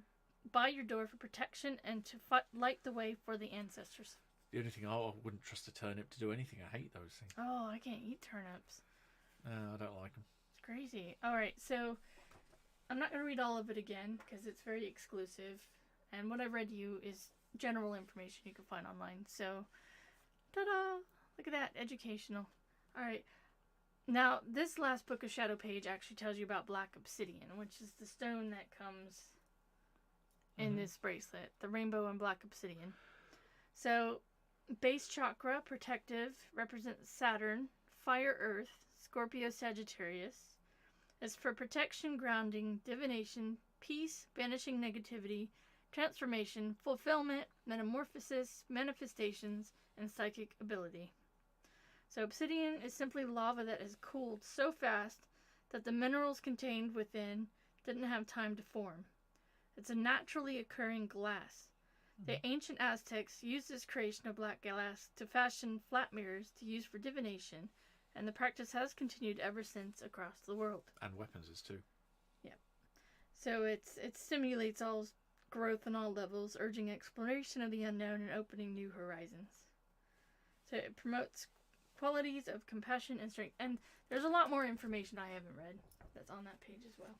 by your door for protection and to light the way for the ancestors. The only thing, I wouldn't trust a turnip to do anything. I hate those things. Oh, I can't eat turnips. No, I don't like them. It's crazy. Alright, so I'm not going to read all of it again because it's very exclusive. And what I've read to you is general information you can find online. So, ta-da! Look at that. Educational. Alright. Now, this last Book of Shadow page actually tells you about black obsidian, which is the stone that comes in this bracelet. The rainbow and black obsidian. So, base chakra, protective, represents Saturn, fire, earth, Scorpio, Sagittarius. Is for protection, grounding, divination, peace, banishing negativity, transformation, fulfillment, metamorphosis, manifestations, and psychic ability. So obsidian is simply lava that has cooled so fast that the minerals contained within didn't have time to form. It's a naturally occurring glass. The ancient Aztecs used this creation of black glass to fashion flat mirrors to use for divination, and the practice has continued ever since across the world. And weapons is too. Yep. So it stimulates all growth on all levels, urging exploration of the unknown and opening new horizons. So it promotes qualities of compassion and strength. And there's a lot more information I haven't read that's on that page as well.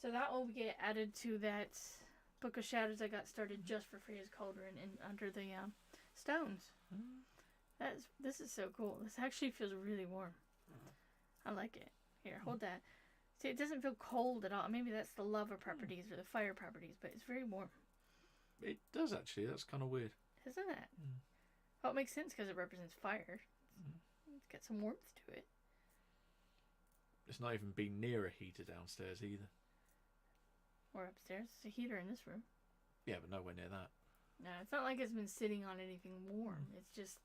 So that will get added to that Book of Shadows I got started just for Freya's Cauldron and under the stones. This is so cool. This actually feels really warm. I like it. Here, hold that. See, it doesn't feel cold at all. Maybe that's the lava properties or the fire properties, but it's very warm. It does actually. That's kind of weird. Isn't it? Well, it makes sense because it represents fire. It's got some warmth to it. It's not even been near a heater downstairs either. Or upstairs. There's a heater in this room. Yeah, but nowhere near that. No, it's not like it's been sitting on anything warm. It's just,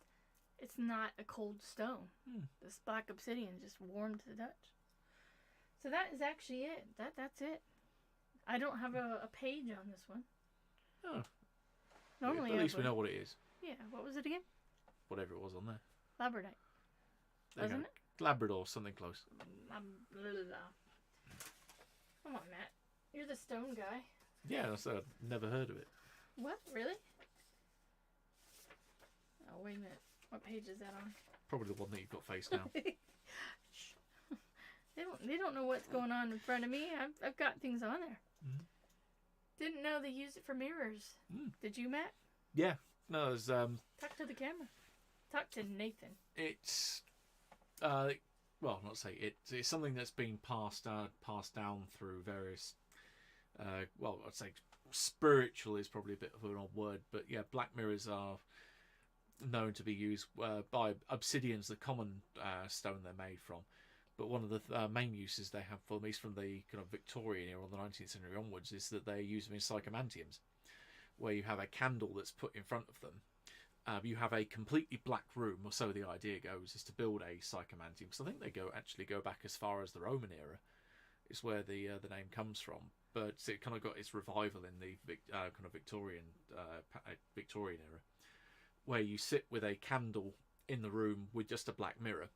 it's not a cold stone. This black obsidian just warm to the touch. So that is actually it. That's it. I don't have a page on this one. Oh. Normally at least we know what it is. Yeah, what was it again? Whatever it was on there. Labradorite. Wasn't it? Labrador, something close. Come on, Matt. You're the stone guy. Yeah, I've never heard of it. What? Really? Oh, wait a minute. What page is that on? Probably the one that you've got face now. They don't know what's going on in front of me. I've got things on there. Didn't know they used it for mirrors. Did you, Matt? Yeah. No, there's Talk to the camera. Talk to Nathan. It's well, not say it's something that's been passed down through various well, I'd say spiritual is probably a bit of an odd word, but yeah, black mirrors are known to be used by obsidian's the common stone they're made from. But one of the main uses they have, for at least from the kind of Victorian era or the 19th century onwards, is that they use them in psychomantiums, where you have a candle that's put in front of them. You have a completely black room, or so the idea goes, is to build a psychomantium. Because I think they actually go back as far as the Roman era, is where the name comes from. But it kind of got its revival in the kind of Victorian era, where you sit with a candle in the room with just a black mirror.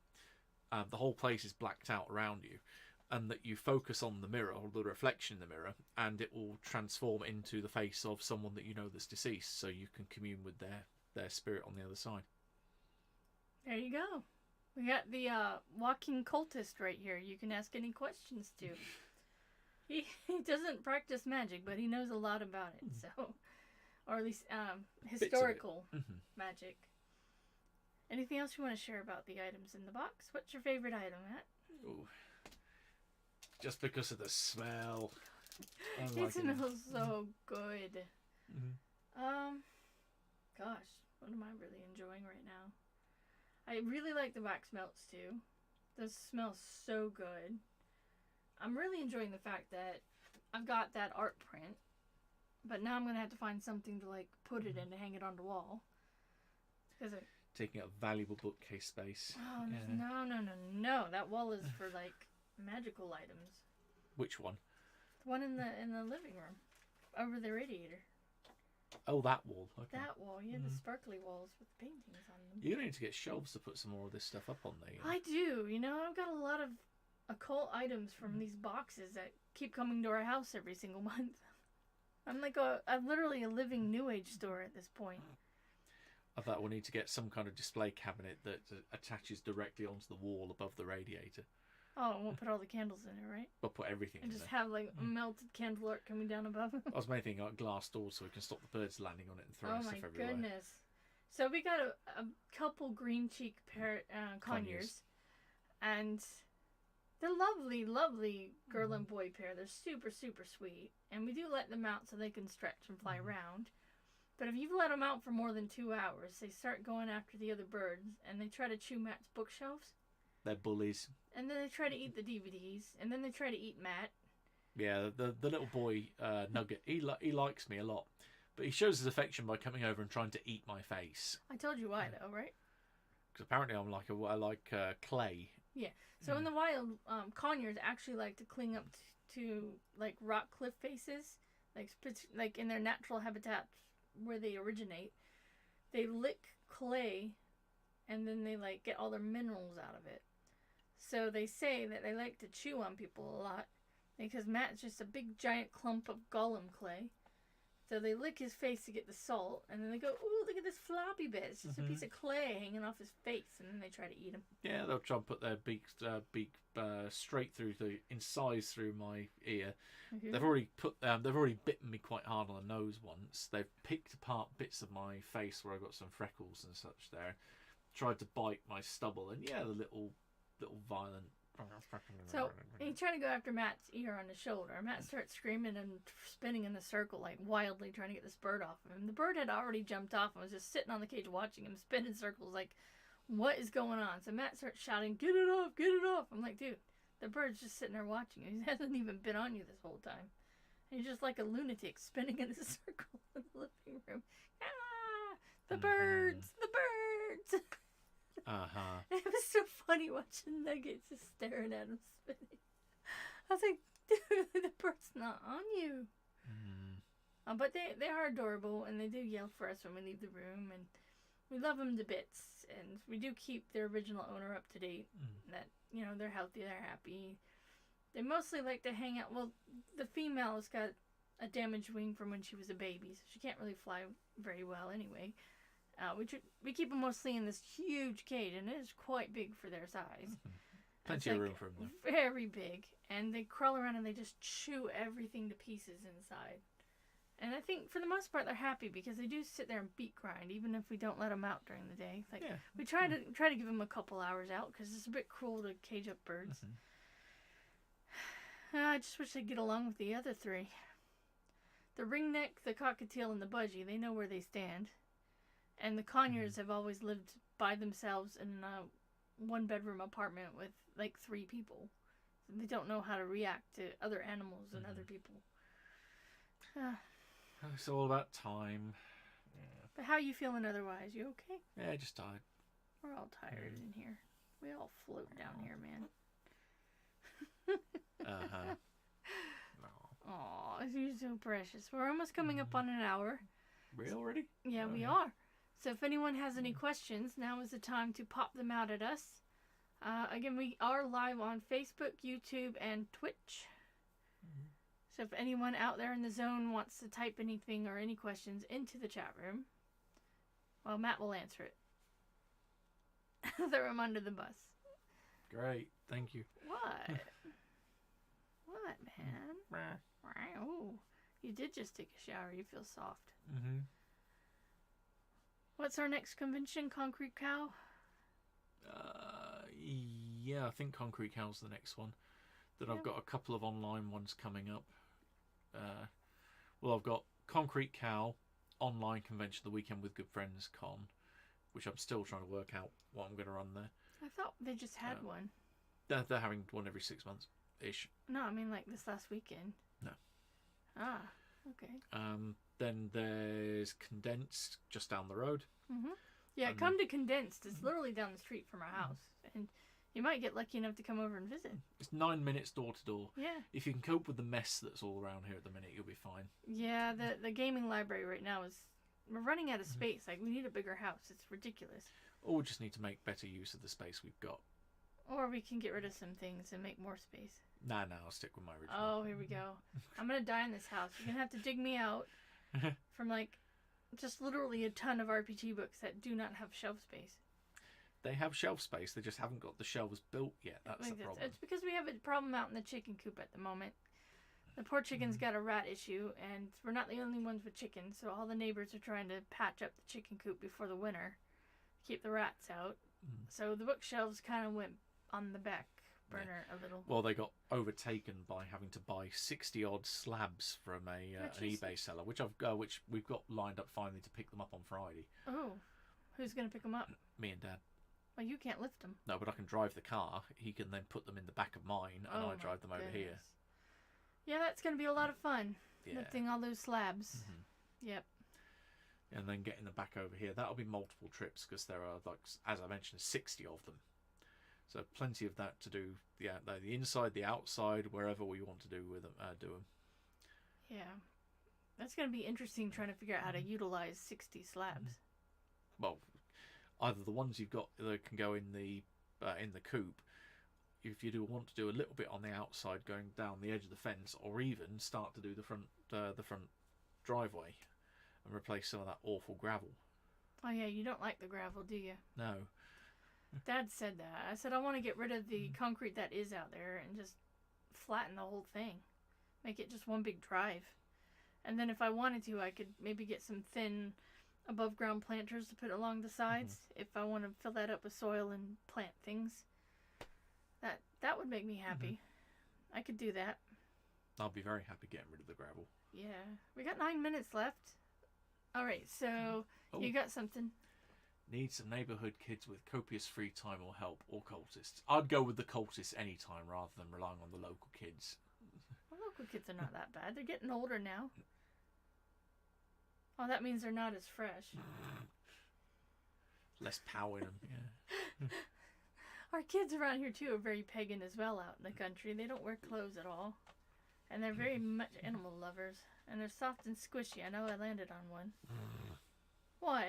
The whole place is blacked out around you, and that you focus on the mirror or the reflection in the mirror, and it will transform into the face of someone that you know that's deceased, so you can commune with their spirit on the other side. There you go. We got the walking cultist right here. You can ask any questions to. He doesn't practice magic, but he knows a lot about it. So, or at least historical magic. Anything else you want to share about the items in the box? What's your favorite item, Matt? Ooh. Just because of the smell. It smells so good. Gosh, what am I really enjoying right now? I really like the wax melts too. Those smell so good. I'm really enjoying the fact that I've got that art print, but now I'm gonna have to find something to like put it in to hang it on the wall. Is it taking up valuable bookcase space? Oh yeah. No! That wall is for like magical items. Which one? The one in the living room, over the radiator. Oh, that wall. Okay. That wall, yeah, the sparkly walls with paintings on them. You're going to need to get shelves to put some more of this stuff up on there. You know? I do. You know, I've got a lot of occult items from these boxes that keep coming to our house every single month. I'm like I'm literally a living New Age store at this point. I thought we'll need to get some kind of display cabinet that attaches directly onto the wall above the radiator. Oh, and we'll put all the candles in it, right? We'll put everything and in just there. have like melted candle art coming down above. I was making like glass doors so we can stop the birds landing on it and throwing stuff everywhere. Oh my goodness. So we got a couple green cheek conures. And they're lovely, lovely girl and boy pair. They're super, super sweet. And we do let them out so they can stretch and fly around. But if you've let them out for more than 2 hours, they start going after the other birds, and they try to chew Matt's bookshelves. They're bullies. And then they try to eat the DVDs, and then they try to eat Matt. Yeah, the little boy Nugget, he likes me a lot. But he shows his affection by coming over and trying to eat my face. I told you why, though, right? Because apparently I'm I like clay. Yeah. So in the wild, conures actually like to cling up to like rock cliff faces, like in their natural habitat where they originate. They lick clay, and then they like get all their minerals out of it. So they say that they like to chew on people a lot because Matt's just a big giant clump of golem clay. So they lick his face to get the salt, and then they go, "Ooh, look at this floppy bit! It's just a piece of clay hanging off his face," and then they try to eat him. Yeah, they'll try and put their beak straight through incised through my ear. Mm-hmm. They've already bitten me quite hard on the nose once. They've picked apart bits of my face where I got some freckles and such there. Tried to bite my stubble, and yeah, the little violent. So he tried to go after Matt's ear on the shoulder. Matt starts screaming and spinning in a circle, like wildly trying to get this bird off of him. The bird had already jumped off and was just sitting on the cage watching him spin in circles, like, what is going on? So Matt starts shouting, "Get it off! Get it off!" I'm like, dude, the bird's just sitting there watching you. He hasn't even been on you this whole time. And he's just like a lunatic spinning in a circle in the living room. Ah! The birds! The birds! It was so funny watching Nugget just staring at him spinning. I was like, dude, the bird's not on you. But they are adorable, and they do yell for us when we leave the room, and we love them to bits, and we do keep their original owner up to date. That, you know, they're healthy, they're happy. They mostly like to hang out. Well, the female has got a damaged wing from when she was a baby, so she can't really fly very well anyway. We keep them mostly in this huge cage, and it is quite big for their size. Plenty of room for them. Very big. And they crawl around and they just chew everything to pieces inside. And I think for the most part they're happy because they do sit there and beat grind, even if we don't let them out during the day. Like we try to give them a couple hours out because it's a bit cruel to cage up birds. I just wish they'd get along with the other three. The ringneck, the cockatiel, and the budgie, they know where they stand. And the conures have always lived by themselves in a one-bedroom apartment with, like, 3 people. So they don't know how to react to other animals and other people. It's all about time. Yeah. But how are you feeling otherwise? You okay? Yeah, just tired. We're all tired in here. We all float down here, man. Aw, you're so precious. We're almost coming up on an hour. Really already? Yeah, we are. So if anyone has any questions, now is the time to pop them out at us. Again, we are live on Facebook, YouTube, and Twitch. So if anyone out there in the zone wants to type anything or any questions into the chat room, well, Matt will answer it. Throw him under the bus. Great, thank you. What? What, man? Oh, you did just take a shower. You feel soft. What's our next convention? Concrete Cow? Yeah, I think Concrete Cow's the next one. Then I've got a couple of online ones coming up. I've got Concrete Cow online convention the weekend with Good Friends Con, which I'm still trying to work out what I'm going to run there. I thought they just had one. They're having one every 6 months ish. No, I mean like this last weekend. No. Ah, okay. Then there's Condensed just down the road. Yeah, come to Condensed. It's literally down the street from our house, and you might get lucky enough to come over and visit. It's 9 minutes door to door. Yeah. If you can cope with the mess that's all around here at the minute, you'll be fine. Yeah, the gaming library right now we're running out of space. Like, we need a bigger house. It's ridiculous. Or we just need to make better use of the space we've got. Or we can get rid of some things and make more space. Nah, I'll stick with my original. Oh, here we go. I'm going to die in this house. You're going to have to dig me out from, like, just literally a ton of RPG books that do not have shelf space. They have shelf space. They just haven't got the shelves built yet. That's the problem. It's because we have a problem out in the chicken coop at the moment. The poor chicken's got a rat issue, and we're not the only ones with chickens, so all the neighbors are trying to patch up the chicken coop before the winter, keep the rats out. So the bookshelves kind of went on the back burner a little. Well, they got overtaken by having to buy 60-odd slabs from an eBay seller, which we've got lined up finally to pick them up on Friday. Oh, who's going to pick them up? Me and Dad. Well, you can't lift them. No, but I can drive the car. He can then put them in the back of mine, and I drive them over here. Yeah, that's going to be a lot of fun. Yeah. Lifting all those slabs. Yep. And then getting them back over here. That'll be multiple trips because there are, like, as I mentioned, 60 of them. So plenty of that to do. The inside, the outside, wherever we want to do with them, do them. Yeah. That's going to be interesting trying to figure out how to utilize 60 slabs. Well, either the ones you've got that can go in the coop, if you do want to do a little bit on the outside going down the edge of the fence, or even start to do the front driveway and replace some of that awful gravel. Oh yeah, you don't like the gravel, do you? No. Dad said that. I said I want to get rid of the concrete that is out there and just flatten the whole thing. Make it just one big drive. And then if I wanted to, I could maybe get some thin above ground planters to put along the sides if I want to fill that up with soil and plant things. That would make me happy. I could do that. I'll be very happy getting rid of the gravel. Yeah. We got 9 minutes left. Alright, so you got something. Need some neighbourhood kids with copious free time or help, or cultists. I'd go with the cultists any time rather than relying on the local kids. Well, local kids are not that bad. They're getting older now. Oh, that means they're not as fresh. Less power in them, yeah. Our kids around here, too, are very pagan as well out in the country. They don't wear clothes at all. And they're very much animal lovers. And they're soft and squishy. I know I landed on one. What?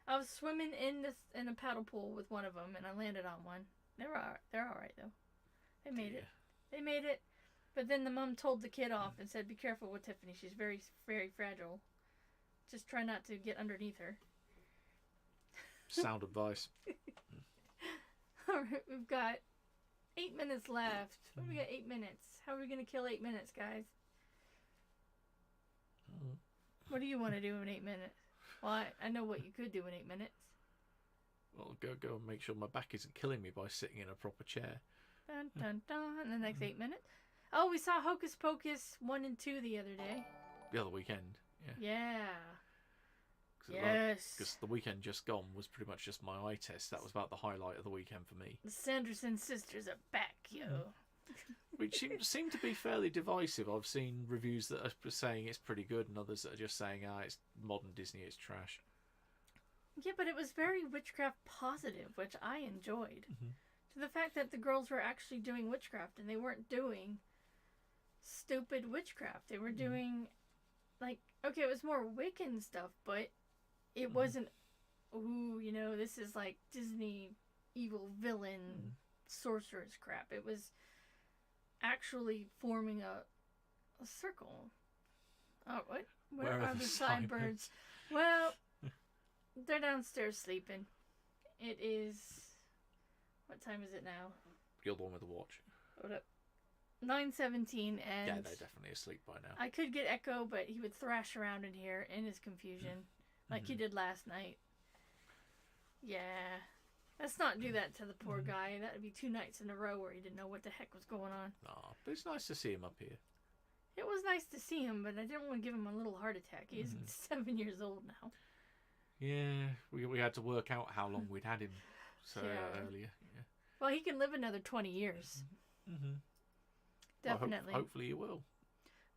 I was swimming in a paddle pool with one of them, and I landed on one. They're all right, though. They made it. They made it. But then the mom told the kid off and said, be careful with Tiffany. She's very, very fragile. Just try not to get underneath her. Sound advice. Alright, we've got 8 minutes left. What do we got? 8 minutes. How are we going to kill 8 minutes, guys? What do you want to do in 8 minutes? Well, I know what you could do in 8 minutes. Well, go and make sure my back isn't killing me by sitting in a proper chair. Dun, dun, dun. In the next 8 minutes. Oh, we saw Hocus Pocus 1 and 2 the other day. The other weekend, yeah. Yes. Because the weekend just gone was pretty much just my eye test. That was about the highlight of the weekend for me. The Sanderson sisters are back, yo. Which seemed to be fairly divisive. I've seen reviews that are saying it's pretty good and others that are just saying, it's modern Disney, it's trash. Yeah, but it was very witchcraft positive, which I enjoyed. To the fact that the girls were actually doing witchcraft and they weren't doing stupid witchcraft. They were doing, like, okay, it was more Wiccan stuff, but it wasn't, this is like Disney evil villain sorceress crap. It was actually forming a circle. Oh, what? Where are the sidebirds? Well, they're downstairs sleeping. It is... What time is it now? You're the one with the watch. Hold up. 9:17 and... Yeah, they're definitely asleep by now. I could get Echo, but he would thrash around in here in his confusion. Like he did last night. Yeah. Let's not do that to the poor guy. That would be 2 nights in a row where he didn't know what the heck was going on. Oh, but it's nice to see him up here. It was nice to see him, but I didn't want to give him a little heart attack. He's 7 years old now. Yeah, we had to work out how long we'd had him earlier. Yeah. Well, he can live another 20 years. Definitely. Well, hopefully he will.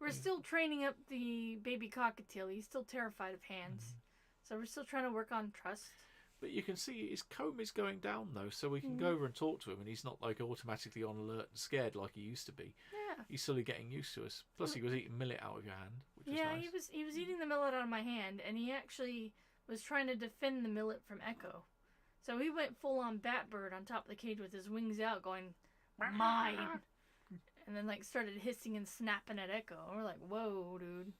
We're still training up the baby cockatiel. He's still terrified of hands. So we're still trying to work on trust. But you can see his comb is going down, though, so we can go over and talk to him, and he's not, like, automatically on alert and scared like he used to be. Yeah. He's slowly getting used to us. Plus, he was eating millet out of your hand, which is nice. he was eating the millet out of my hand, and he actually was trying to defend the millet from Echo. So he went full-on Batbird on top of the cage with his wings out, going, mine! And then, like, started hissing and snapping at Echo. And we're like, whoa, dude.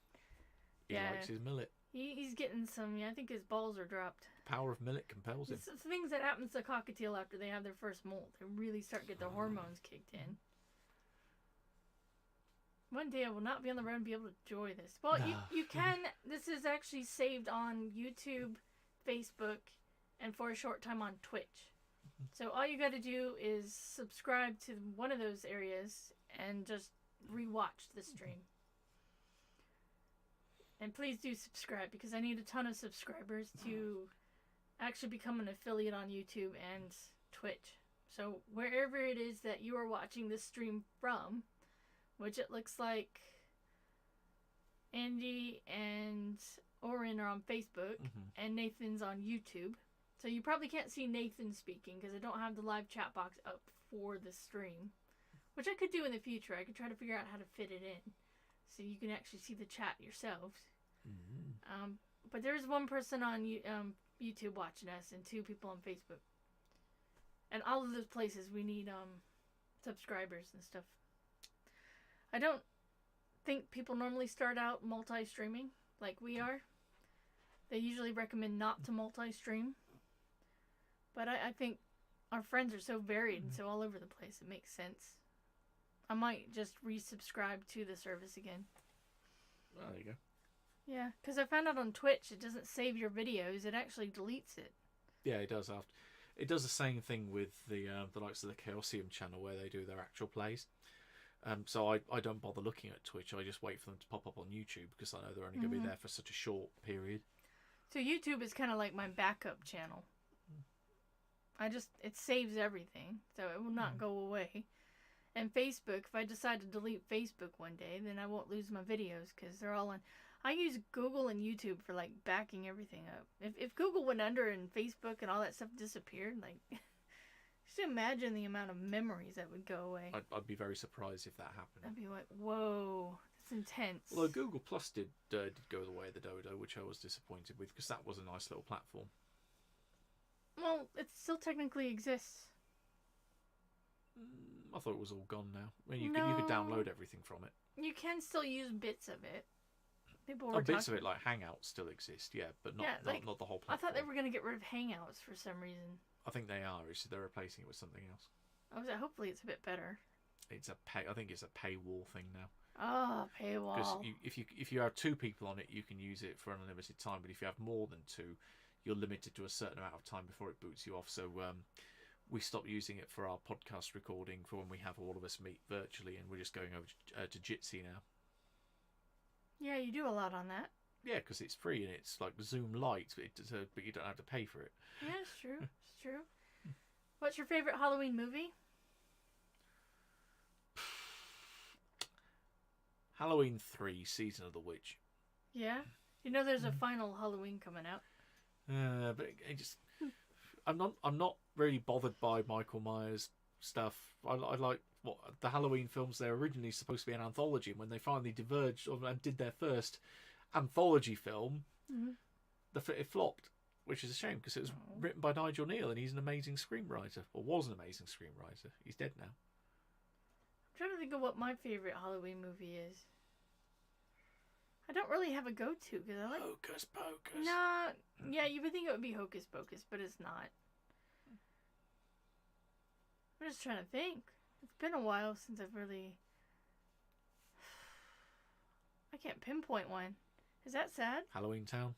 He likes his millet. He's getting some, I think his balls are dropped. Power of millet compels him. It's things that happens to cockatiel after they have their first molt. They really start to get their hormones kicked in. One day I will not be on the road and be able to enjoy this. Well, you can. This is actually saved on YouTube, Facebook, and for a short time on Twitch. So all you got to do is subscribe to one of those areas and just rewatch the stream. And please do subscribe because I need a ton of subscribers to actually become an affiliate on YouTube and Twitch. So wherever it is that you are watching this stream from, which it looks like Andy and Oren are on Facebook, and Nathan's on YouTube. So you probably can't see Nathan speaking because I don't have the live chat box up for the stream, which I could do in the future. I could try to figure out how to fit it in so you can actually see the chat yourselves. But there's one person on YouTube watching us and 2 people on Facebook. And all of those places we need subscribers and stuff. I don't think people normally start out multi-streaming like we are. They usually recommend not to multi-stream. But I think our friends are so varied and so all over the place, it makes sense. I might just resubscribe to the service again. Well, there you go. Yeah, because I found out on Twitch it doesn't save your videos, it actually deletes it. Yeah, it does. It does the same thing with the likes of the Chaosium channel where they do their actual plays. So I don't bother looking at Twitch. I just wait for them to pop up on YouTube because I know they're only going to be there for such a short period. So YouTube is kind of like my backup channel. It saves everything, so it will not go away. And Facebook, if I decide to delete Facebook one day, then I won't lose my videos because they're all on. I use Google and YouTube for like backing everything up. If Google went under and Facebook and all that stuff disappeared, like, just imagine the amount of memories that would go away. I'd be very surprised if that happened. I'd be like, whoa, that's intense. Although Google Plus did go the way of the dodo, which I was disappointed with because that was a nice little platform. Well, it still technically exists. I thought it was all gone now. I mean, you could download everything from it. You can still use bits of it. Bits of it like Hangouts still exist, yeah, but not the whole platform. I thought they were going to get rid of Hangouts for some reason. I think they are. They're replacing it with something else. Hopefully it's a bit better. I think it's a paywall thing now. Oh, paywall. Because if you have 2 people on it, you can use it for an unlimited time. But if you have more than 2, you're limited to a certain amount of time before it boots you off. So we stopped using it for our podcast recording for when we have all of us meet virtually, and we're just going over to Jitsi now. Yeah, you do a lot on that. Yeah, because it's free and it's like Zoom Lite, but you don't have to pay for it. Yeah, it's true. It's true. What's your favorite Halloween movie? Halloween 3, Season of the Witch. Yeah? You know there's a final Halloween coming out. But I'm not really bothered by Michael Myers stuff. I like what the Halloween films. They're originally supposed to be an anthology, and when they finally diverged and did their first anthology film, it flopped, which is a shame because it was written by Nigel Neal, and he's an amazing screenwriter, or was an amazing screenwriter. He's dead now. I'm trying to think of what my favorite Halloween movie is. I don't really have a go-to because I like Hocus Pocus. Nah, yeah, you would think it would be Hocus Pocus, but it's not. I'm just trying to think. It's been a while since I've really. I can't pinpoint one. Is that sad? Halloween Town.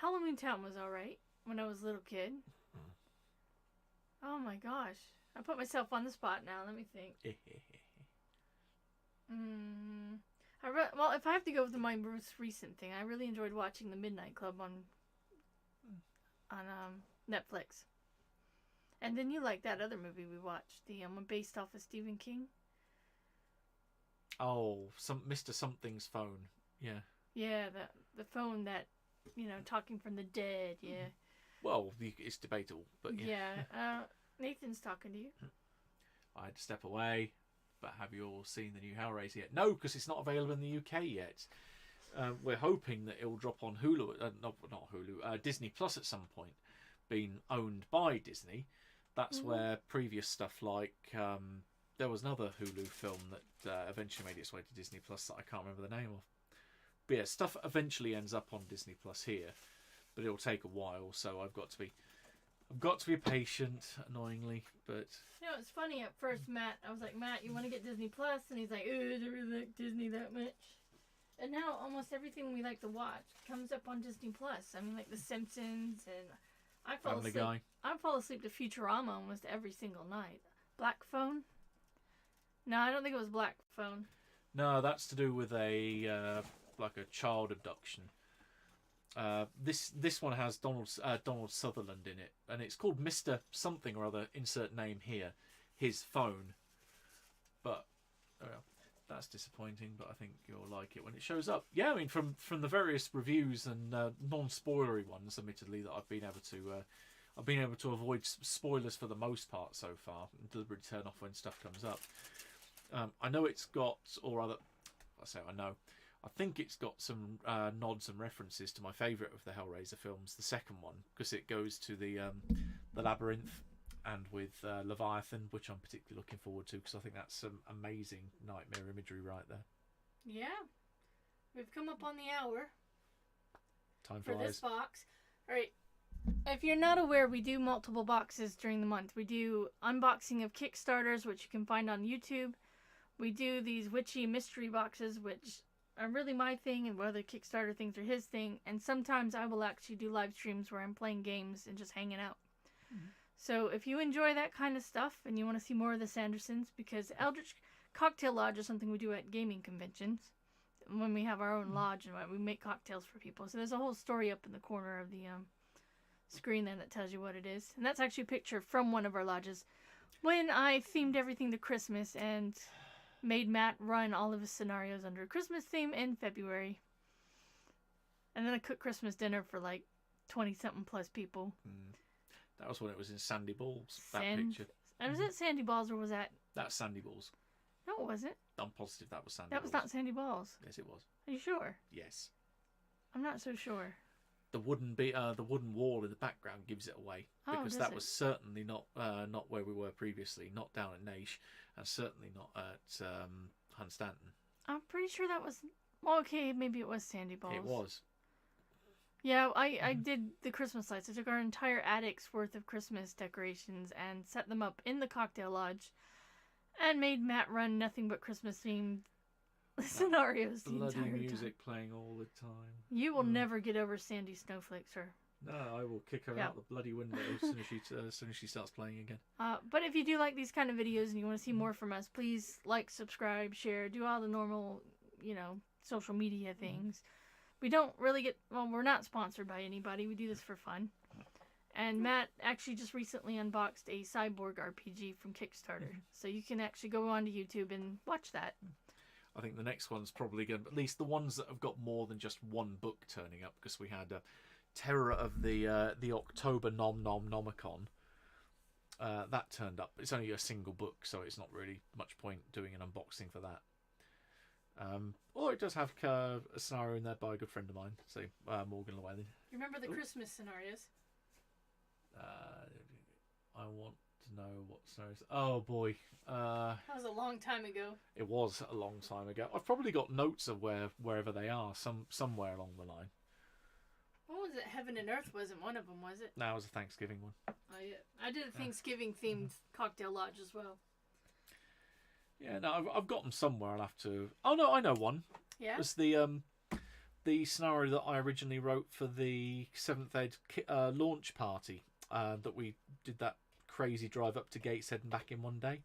Halloween Town was alright when I was a little kid. Oh my gosh. I put myself on the spot now. Let me think. Well, if I have to go with my most recent thing, I really enjoyed watching The Midnight Club on Netflix. And then you like that other movie we watched, the one based off of Stephen King. Oh, Mr. Something's phone. Yeah. Yeah, the phone that, talking from the dead. Yeah. Well, it's debatable, but yeah. Yeah. Nathan's talking to you. I had to step away. But have you all seen the new Hellraiser yet? No, because it's not available in the UK yet. We're hoping that it will drop on Hulu, not Hulu, Disney Plus at some point, being owned by Disney. That's where previous stuff like there was another Hulu film that eventually made its way to Disney Plus that I can't remember the name of. But yeah, stuff eventually ends up on Disney Plus here, but it'll take a while. So I've got to be patient, annoyingly, but... It's funny, at first, I was like, Matt, you want to get Disney Plus? And he's like, I don't really like Disney that much. And now almost everything we like to watch comes up on Disney Plus. I mean, like The Simpsons, and I fall asleep to Futurama almost every single night. Black Phone? No, I don't think it was Black Phone. No, that's to do with a child abduction. This one has Donald Sutherland in it, and it's called Mr. Something or other, insert name here, his phone. But That's disappointing, but I think you'll like it when it shows up. Yeah, I mean, from the various reviews and non-spoilery ones, admittedly, that I've been able to avoid spoilers for the most part so far, and deliberately turn off when stuff comes up. I know it's got, or rather, I think it's got some nods and references to my favourite of the Hellraiser films, the second one, because it goes to the Labyrinth and with Leviathan, which I'm particularly looking forward to, because I think that's some amazing nightmare imagery right there. Yeah. We've come up on the hour. Time for flies. this box. Alright. If you're not aware, we do multiple boxes during the month. We do unboxing of Kickstarters, which you can find on YouTube. We do these witchy mystery boxes, which are really my thing, and whether Kickstarter things are his thing. And sometimes I will actually do live streams where I'm playing games and just hanging out. Mm-hmm. So if you enjoy that kind of stuff and you want to see more of the Sandersons, because Eldritch Cocktail Lodge is something we do at gaming conventions when we have our own lodge, and we make cocktails for people. So there's a whole story up in the corner of the screen there that tells you what it is. And that's actually a picture from one of our lodges when I themed everything to Christmas and made Matt run all of his scenarios under a Christmas theme in February. And then I cooked Christmas dinner for like 20-something plus people. That was when it was in Sandy Balls, that picture. And was it Sandy Balls or was that... That's Sandy Balls. No, it wasn't. I'm positive that was Sandy Balls. That was not Sandy Balls. Yes, it was. Are you sure? Yes. I'm not so sure. The wooden wall in the background gives it away, because that was certainly not where we were previously, not down at Naish, and certainly not at Hunstanton. I'm pretty sure that was... Well, okay, maybe it was Sandy Balls. It was. Yeah, I did the Christmas lights. I took our entire attic's worth of Christmas decorations and set them up in the cocktail lodge and made Matt run nothing but Christmas-themed scenarios the entire bloody music time. Playing all the time. You will never get over Sandy Snowflake, sir. No, I will kick her out the bloody window as soon as she starts playing again. But if you do like these kind of videos and you want to see more from us, please like, subscribe, share, do all the normal, social media things. We don't really get... Well, we're not sponsored by anybody. We do this for fun. And Matt actually just recently unboxed a Cyborg RPG from Kickstarter. So you can actually go onto YouTube and watch that. I think the next one's probably going to... At least the ones that have got more than just one book turning up, because we had Terror of the October Nom Nom Nomicon. That turned up. It's only a single book, so it's not really much point doing an unboxing for that. Although it does have a scenario in there by a good friend of mine, so Morgan Llewellyn. You remember the Christmas scenarios? I want to know what scenarios. Oh boy, that was a long time ago. It was a long time ago. I've probably got notes of wherever they are, somewhere along the line. What was it? Heaven and Earth wasn't one of them, was it? No, it was a Thanksgiving one. Oh yeah, I did a Thanksgiving themed cocktail lodge as well. Yeah, no, I've got them somewhere. I'll have to... Oh, no, I know one. Yeah? It was the scenario that I originally wrote for the 7th Ed launch party, that we did that crazy drive up to Gateshead and back in one day.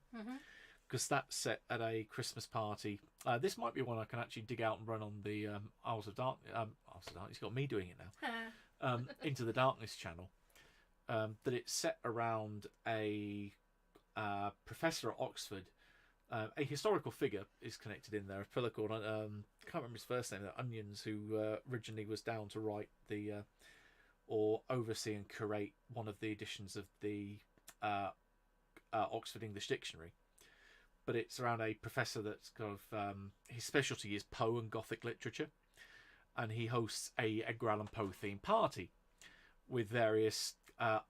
Because that's set at a Christmas party. This might be one I can actually dig out and run on the Isles of Darkness. Isles of Darkness, got me doing it now. Into the Darkness channel. That it's set around a professor at Oxford. A historical figure is connected in there. A fellow called, I can't remember his first name, Onions, who originally was down to write or oversee and curate one of the editions of the Oxford English Dictionary. But it's around a professor that's kind of, his specialty is Poe and Gothic literature. And he hosts a Edgar Allan Poe themed party with various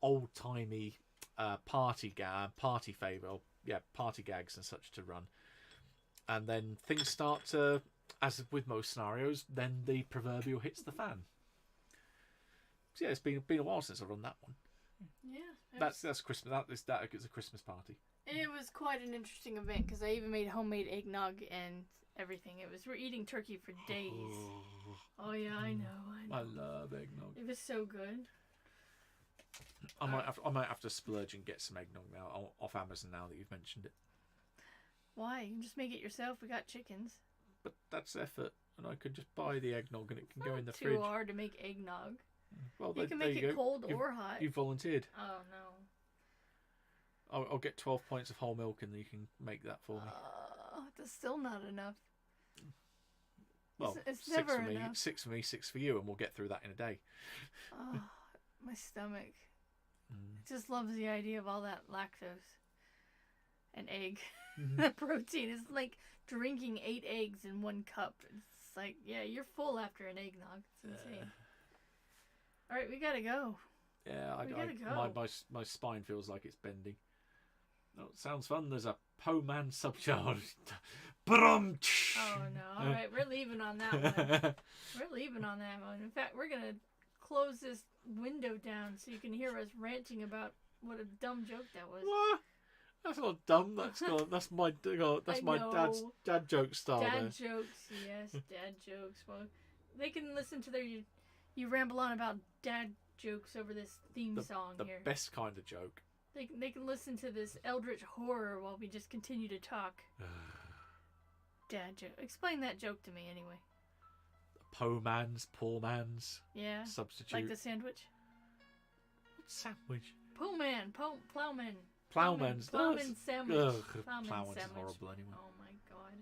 old-timey party gags and such to run, and then things start to, as with most scenarios, then the proverbial hits the fan. So yeah, it's been a while since I've run that one. Yeah, that's Christmas. That is a Christmas party. It was quite an interesting event because I even made homemade eggnog and everything. We're eating turkey for days. Oh yeah, I know. I love eggnog. It was so good. I might have to splurge and get some eggnog now off Amazon now that you've mentioned it. Why? You can just make it yourself. We got chickens. But that's effort, and I could just buy the eggnog and it can go in the too fridge. Too hard to make eggnog. Well, you can make it cold or hot. You've volunteered. Oh no. I'll get 12 points of whole milk and you can make that for me. Oh, that's still not enough. Well, it's six never for me, enough. 6 for me, 6 for you, and we'll get through that in a day. Oh, my stomach. It just loves the idea of all that lactose and egg. Protein. It's like drinking 8 eggs in 1 cup. It's like, yeah, you're full after an eggnog. It's insane. All right, we gotta go. Yeah, we gotta go. My spine feels like it's bending. Oh, sounds fun. There's a Po-Man subcharge. Brum. Oh no! All right, we're leaving on that one. We're leaving on that one. In fact, we're gonna close this window down so you can hear us ranting about what a dumb joke that was. What? That's not dumb. That's my dad's dad joke style. Dad jokes, yes, dad jokes. Well, they can listen to you ramble on about dad jokes over this theme song here. The best kind of joke. They can listen to this eldritch horror while we just continue to talk. Dad joke. Explain that joke to me anyway. Poor man's. Yeah. Substitute. Like the sandwich? What sandwich? Plowman sandwich. Plowman Plowman sandwich is sandwich. horrible anyway. Oh my god.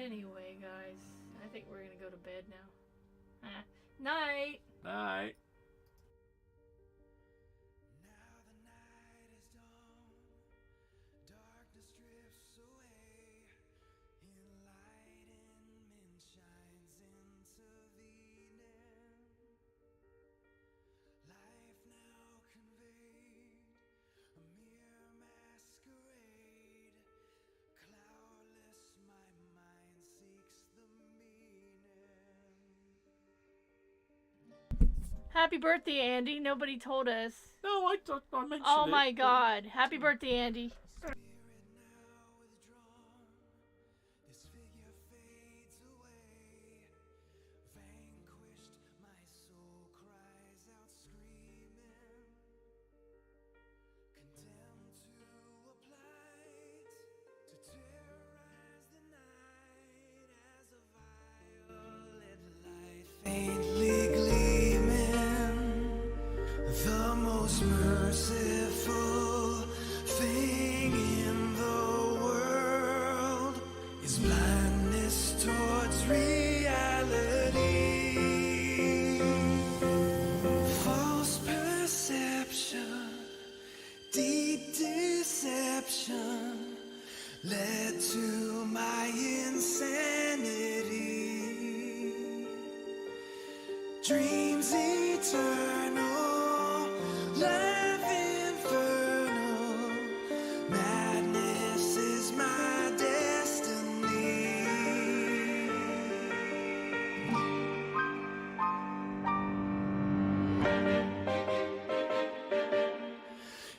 Anyway, guys, I think we're gonna go to bed now. Night. Night. Now the night is dawn, darkness drifts away, enlightenment shines into the evening. Life now conveyed, a mere masquerade, cloudless my mind seeks the meaning. Happy birthday, Andy. Nobody told us. No, I mentioned it. Oh my god. Happy birthday, Andy. Spirit now withdrawn, this figure fades away. Vanquished, my soul cries out screaming. Condemned to a plight, to terrorize the night as a violet light faintly gleaming. The most merciful thing in the world is blindness towards reality. False perception, deep deception led to my insanity. Dreams eternal, life infernal, madness is my destiny.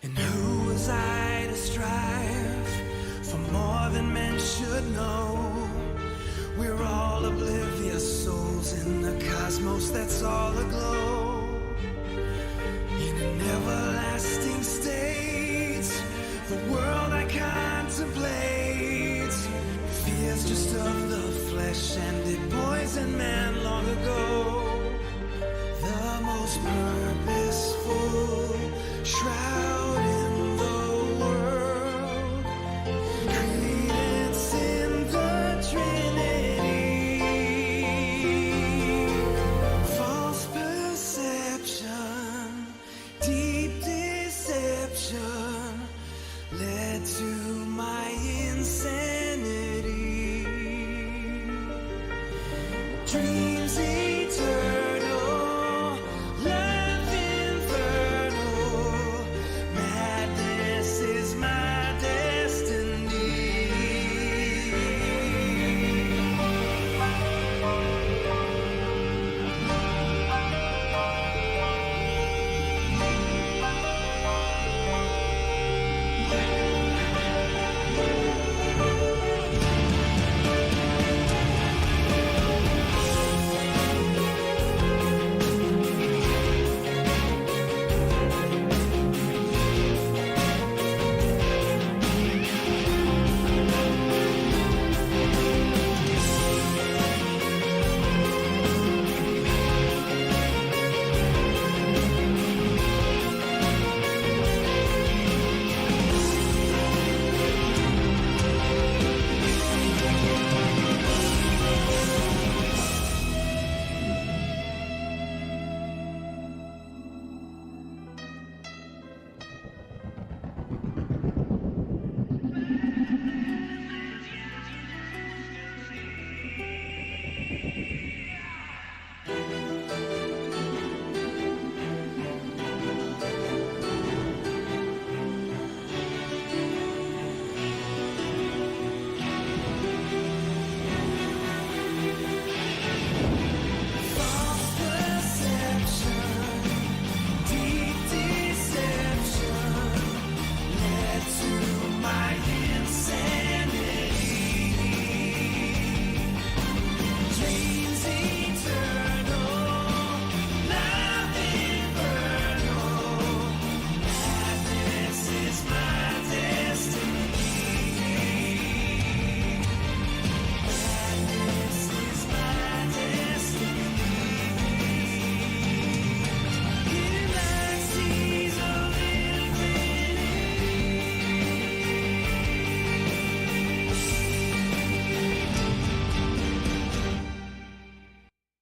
And who was I to strive for more than men should know? We're all oblivious souls in the cosmos that's all aglow. In an everlasting state, the world I contemplate, fears just of the flesh and it poisoned man long ago. The most